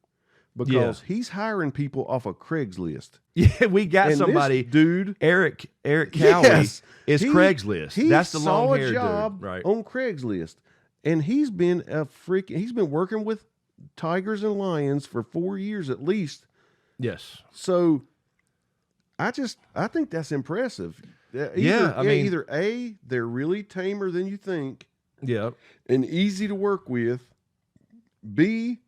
because he's hiring people off of Craigslist. Yeah, we got And somebody, this dude, Eric Cowie yes, is Craigslist. He That's the saw long a haired job dude, right? on Craigslist, and he's been working with tigers and lions for 4 years at least. Yes. So I think that's impressive. Either A, they're really tamer than you think Yeah. and easy to work with. B,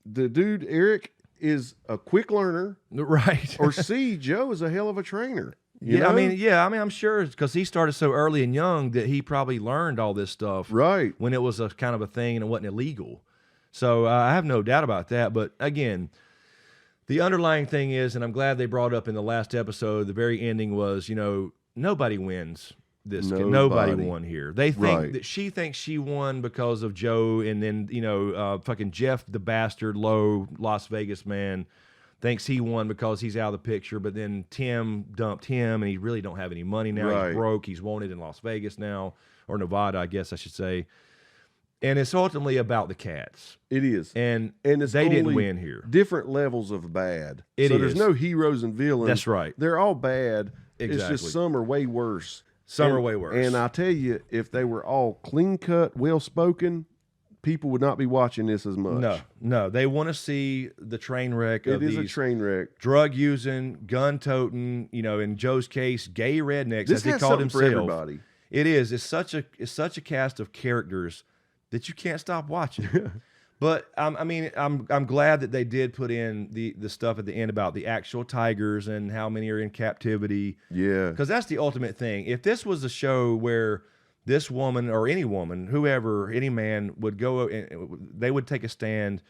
the dude Eric is a quick learner. Right. Or C, Joe is a hell of a trainer. You I know? mean, I'm sure because he started so early and young that he probably learned all this stuff Right. when it was a kind of a thing and it wasn't illegal. So I have no doubt about that. But again, the underlying thing is, and I'm glad they brought up in the last episode, the very ending was, nobody wins this. Nobody won here. They think that she thinks she won because of Joe, and then fucking Jeff the bastard Lowe, Las Vegas man, thinks he won because he's out of the picture. But then Tim dumped him, and he really don't have any money now. Right. He's broke. He's wanted in Las Vegas now, or Nevada, I guess I should say. And it's ultimately about the cats. It is. And it's they didn't only win here. Different levels of bad. It so there's is. no heroes and villains. That's right. They're all bad. It's Exactly. just some are way worse. Some are way worse. And I tell you, if they were all clean cut, well spoken, people would not be watching this as much. No. They want to see the train wreck of It is a these train wreck. drug using, gun toting, in Joe's case, gay rednecks, This as he has called something for himself. everybody. It is. It's such a cast of characters that you can't stop watching. But I'm glad that they did put in the stuff at the end about the actual tigers and how many are in captivity. Yeah. Because that's the ultimate thing. If this was a show where this woman or any woman, whoever, any man would go, they would take a stand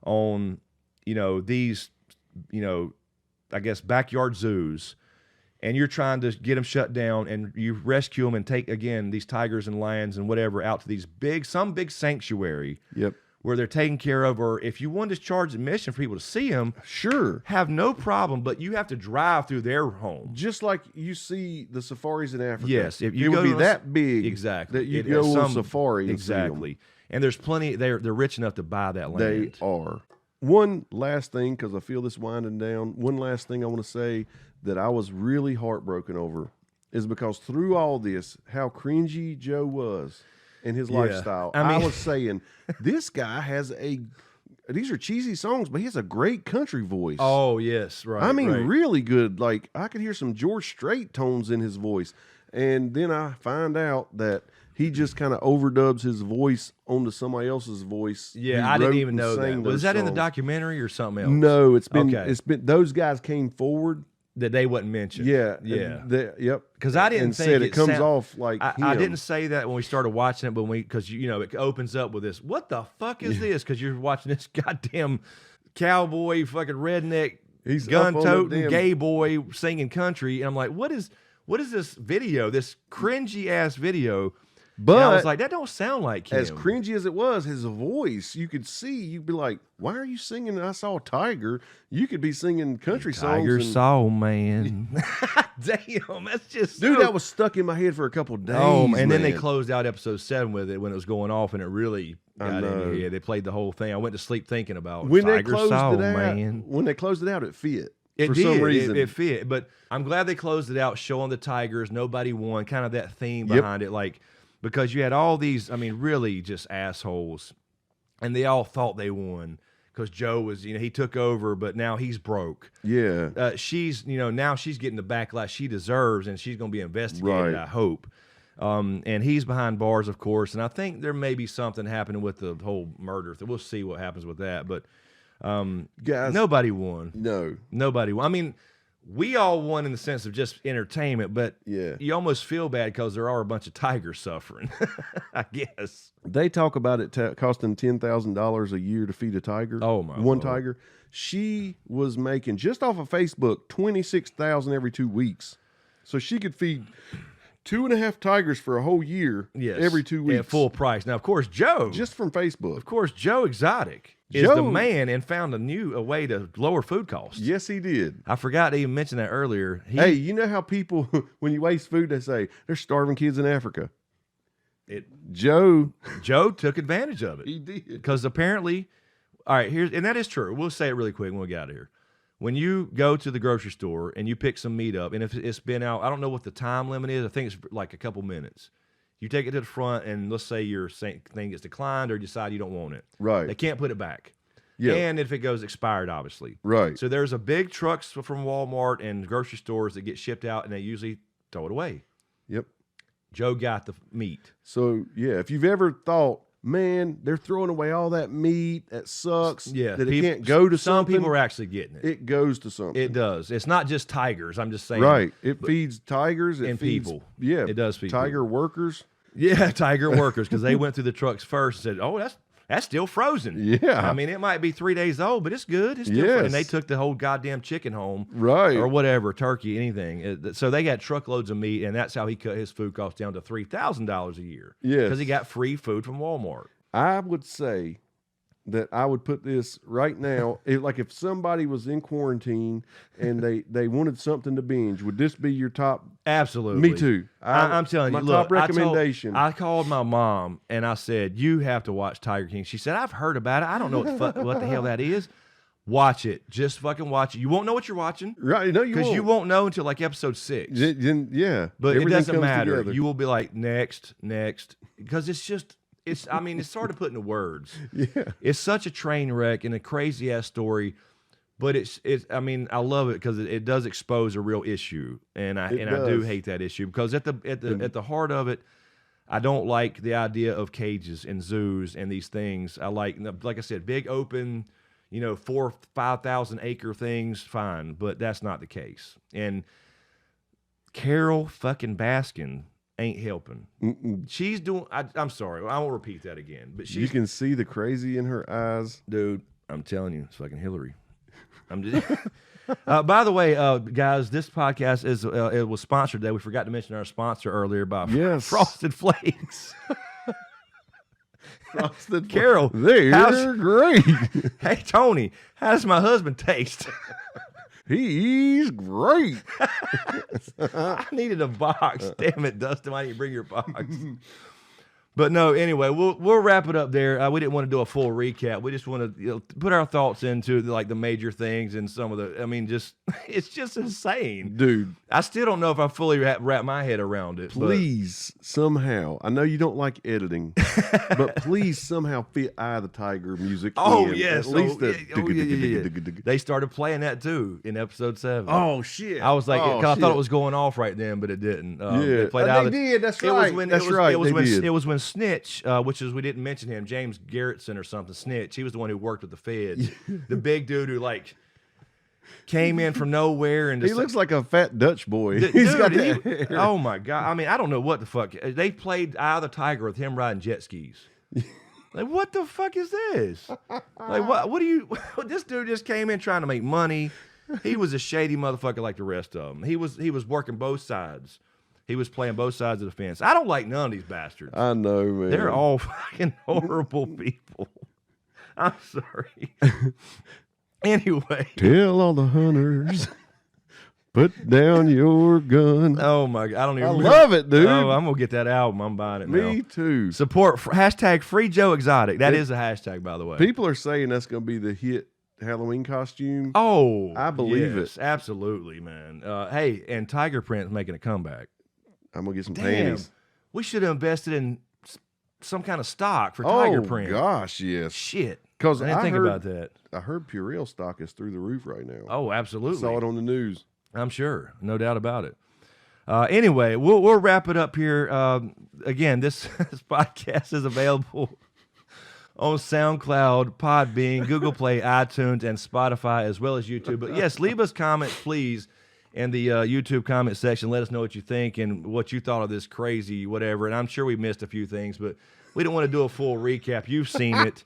on, these, I guess, backyard zoos, and you're trying to get them shut down, and you rescue them and take, again, these tigers and lions and whatever out to these some big sanctuary. Yep. Where they're taken care of, or if you want to charge admission for people to see them, sure, have no problem, but you have to drive through their home. Just like you see the safaris in Africa. Yes, if you it go would be to that big, exactly, that you go on safari. And see 'em. Exactly, and there's plenty. They're rich enough to buy that land. They are. One last thing, because I feel this winding down. One last thing I want to say that I was really heartbroken over is because through all this, how cringy Joe was in his lifestyle. I was saying, this guy has these are cheesy songs, but he has a great country voice. Oh, yes, right. I mean, right. really good. Like, I could hear some George Strait tones in his voice. And then I find out that he just kind of overdubs his voice onto somebody else's voice. Yeah, I didn't even know that. Was that in the documentary or something else? No, it's been those guys came forward. That they wasn't mentioned. Yeah. Yeah. Yep. Because I didn't think said it comes off like I didn't say that when we started watching it, but because it opens up with this. What the fuck is this? Because you're watching this goddamn cowboy, fucking redneck, gun-toting gay boy singing country, and I'm like, what is this video? This cringy ass video. But and I was like, that don't sound like him. As cringy as it was, his voice, you could see, you'd be like, why are you singing I Saw a Tiger? You could be singing country songs. Tiger Soul Man. Damn, that's just... Dude, that was stuck in my head for a couple days, and then they closed out episode 7 with it when it was going off, and it really got in your head. They played the whole thing. I went to sleep thinking about Tiger Soul Man. When they closed it out, it fit. It for did. Some reason. It fit. But I'm glad they closed it out, showing the Tigers, nobody won, kind of that theme behind it, like... Because you had all these, really just assholes, and they all thought they won because Joe was, he took over, but now he's broke. Yeah. She's, now she's getting the backlash she deserves, and she's going to be investigated, I hope. And he's behind bars, of course, and I think there may be something happening with the whole murder. We'll see what happens with that, but guys, nobody won. No. Nobody won. We all won in the sense of just entertainment, but you almost feel bad because there are a bunch of tigers suffering, I guess. They talk about it costing $10,000 a year to feed a tiger. Oh, my One Lord. tiger. She was making, just off of Facebook, $26,000 every 2 weeks. So she could feed 2.5 tigers for a whole year every 2 weeks. At full price. Now, of course, Joe. Just from Facebook. Of course, Joe Exotic is the man and found a way to lower food costs. Yes, he did. I forgot to even mention that earlier. Hey, you know how people, when you waste food, they say, there's starving kids in Africa. Joe took advantage of it. He did. Because apparently, all right, and that is true. We'll say it really quick when we get out of here. When you go to the grocery store and you pick some meat up, and if it's been out, I don't know what the time limit is. I think it's like a couple minutes. You take it to the front, and let's say your thing gets declined or you decide you don't want it. Right. They can't put it back. Yeah. And if it goes expired, obviously. Right. So there's a big trucks from Walmart and grocery stores that get shipped out, and they usually throw it away. Yep. Joe got the meat. So, yeah, if you've ever thought, man, they're throwing away all that meat, that sucks, that it can't go to some something. Some people are actually getting it. It goes to something. It does. It's not just tigers. I'm just saying. Right. It feeds tigers. It and feeds people. Yeah. It does feed tiger people. workers. Yeah, tiger workers, because they went through the trucks first and said, oh, that's still frozen. Yeah. I mean, it might be 3 days old, but it's good. It's still and they took the whole goddamn chicken home. Right. Or whatever, turkey, anything. So they got truckloads of meat, and that's how he cut his food costs down to $3,000 a year. Yes. Because he got free food from Walmart. I would say that I would put this right now, like if somebody was in quarantine and they wanted something to binge, would this be your top? Absolutely. Me too. I'm telling you, my look, top recommendation. I called my mom and I said, you have to watch Tiger King. She said, I've heard about it. I don't know what the hell that is. Watch it. Just fucking watch it. You won't know what you're watching. Right. No, you won't. Because you won't know until like episode 6. Yeah. But it doesn't matter. Together. You will be like, next. Because it's hard to put into words. Yeah. It's such a train wreck and a crazy ass story, but I love it because it does expose a real issue, and I do hate that issue because at the heart of it, I don't like the idea of cages and zoos and these things. I like I said, big open, 4,000 or 5,000 acre things, fine, but that's not the case. And Carole fucking Baskin ain't helping. She's doing. I'm sorry, I won't repeat that again. But You can see the crazy in her eyes. dude. I'm telling you, it's fucking Hillary. I'm just. By the way, guys, this podcast it was sponsored today. We forgot to mention our sponsor earlier by Yes. Frosted Flakes. Frosted Carol, they're great. Hey Tony, how does my husband taste? He's great. I needed a box. Damn it, Dustin, why didn't you bring your box? But no, anyway, we'll wrap it up there. We didn't want to do a full recap. We just want to put our thoughts into like the major things and some of the. I mean, just it's just insane, Dude, I still don't know if I fully wrap my head around it. please somehow. I know you don't like editing, but please somehow fit Eye of the Tiger music. Oh, in. yes. At least Oh, that. yeah. They started playing that too in episode 7. Oh shit! I was like, oh, 'cause I thought it was going off right then, but it didn't. Yeah, They played they did. That's It right. was when That's it was, right. It was They when did. it was when Snitch, which is we didn't mention him, James Garrettson or something. Snitch. He was the one who worked with the feds. The big dude who like came in from nowhere and He just, looks like a fat Dutch boy. Dude, He's got that he- hair. oh my god! I mean, I don't know what the fuck they played Eye of the Tiger with him riding jet skis. Like, what the fuck is this? Like, what do you? This dude just came in trying to make money. He was a shady motherfucker like the rest of them. He was working both sides. He was playing both sides of the fence. I don't like none of these bastards. I know, man. They're all fucking horrible people. I'm sorry. Anyway. Tell all the hunters, put down your gun. Oh my god, I don't even I remember. love it, dude. Oh, I'm gonna get that album. I'm buying it now. Me too. Support hashtag Free Joe Exotic. That is a hashtag, by the way. People are saying that's going to be the hit Halloween costume. Oh, I believe yes, absolutely, man. Hey, and Tiger Print's making a comeback. I'm going to get some Damn, panties. we should have invested in some kind of stock for Tiger Print. Gosh, yes. Shit, Because I didn't think about that. I heard Purell stock is through the roof right now. Oh, absolutely. Saw it on the news. I'm sure, no doubt about it. Anyway, we'll wrap it up here. Again, this podcast is available on SoundCloud, Podbean, Google Play, iTunes, and Spotify, as well as YouTube. But yes, leave us comments, please, in the YouTube comment section. Let us know what you think and what you thought of this crazy whatever. And I'm sure we missed a few things, but we don't want to do a full recap. You've seen it.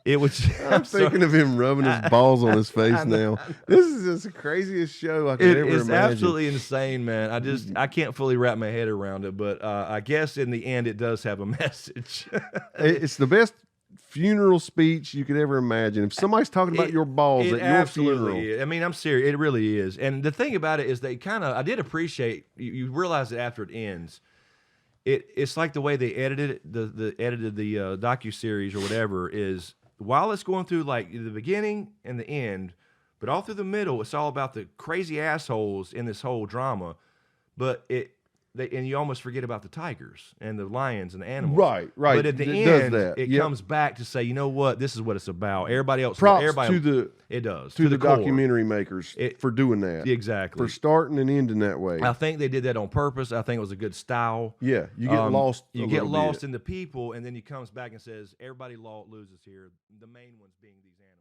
It was. I'm thinking of him rubbing his balls on his face now. This is just the craziest show I could ever It's imagine. absolutely insane, man. I can't fully wrap my head around it, but I guess in the end it does have a message. It's the best funeral speech you could ever imagine. If somebody's talking about your balls at your absolutely funeral. is. I mean, I'm serious. It really is. And the thing about it is they I did appreciate, you realize that after it ends, it's like the way they edited it, edited the docuseries or whatever is, while it's going through like the beginning and the end, but all through the middle, it's all about the crazy assholes in this whole drama. But and you almost forget about the tigers and the lions and the animals. Right. But at the It does end, that. it Yep. comes back to say, you know what, this is what it's about. Everybody else, Props everybody, to it does the core. documentary makers for doing that. Exactly. For starting and ending that way. I think they did that on purpose. I think it was a good style. Yeah, you get lost. You a get little lost bit. in the people, and then he comes back and says, everybody loses here. The main ones being these animals.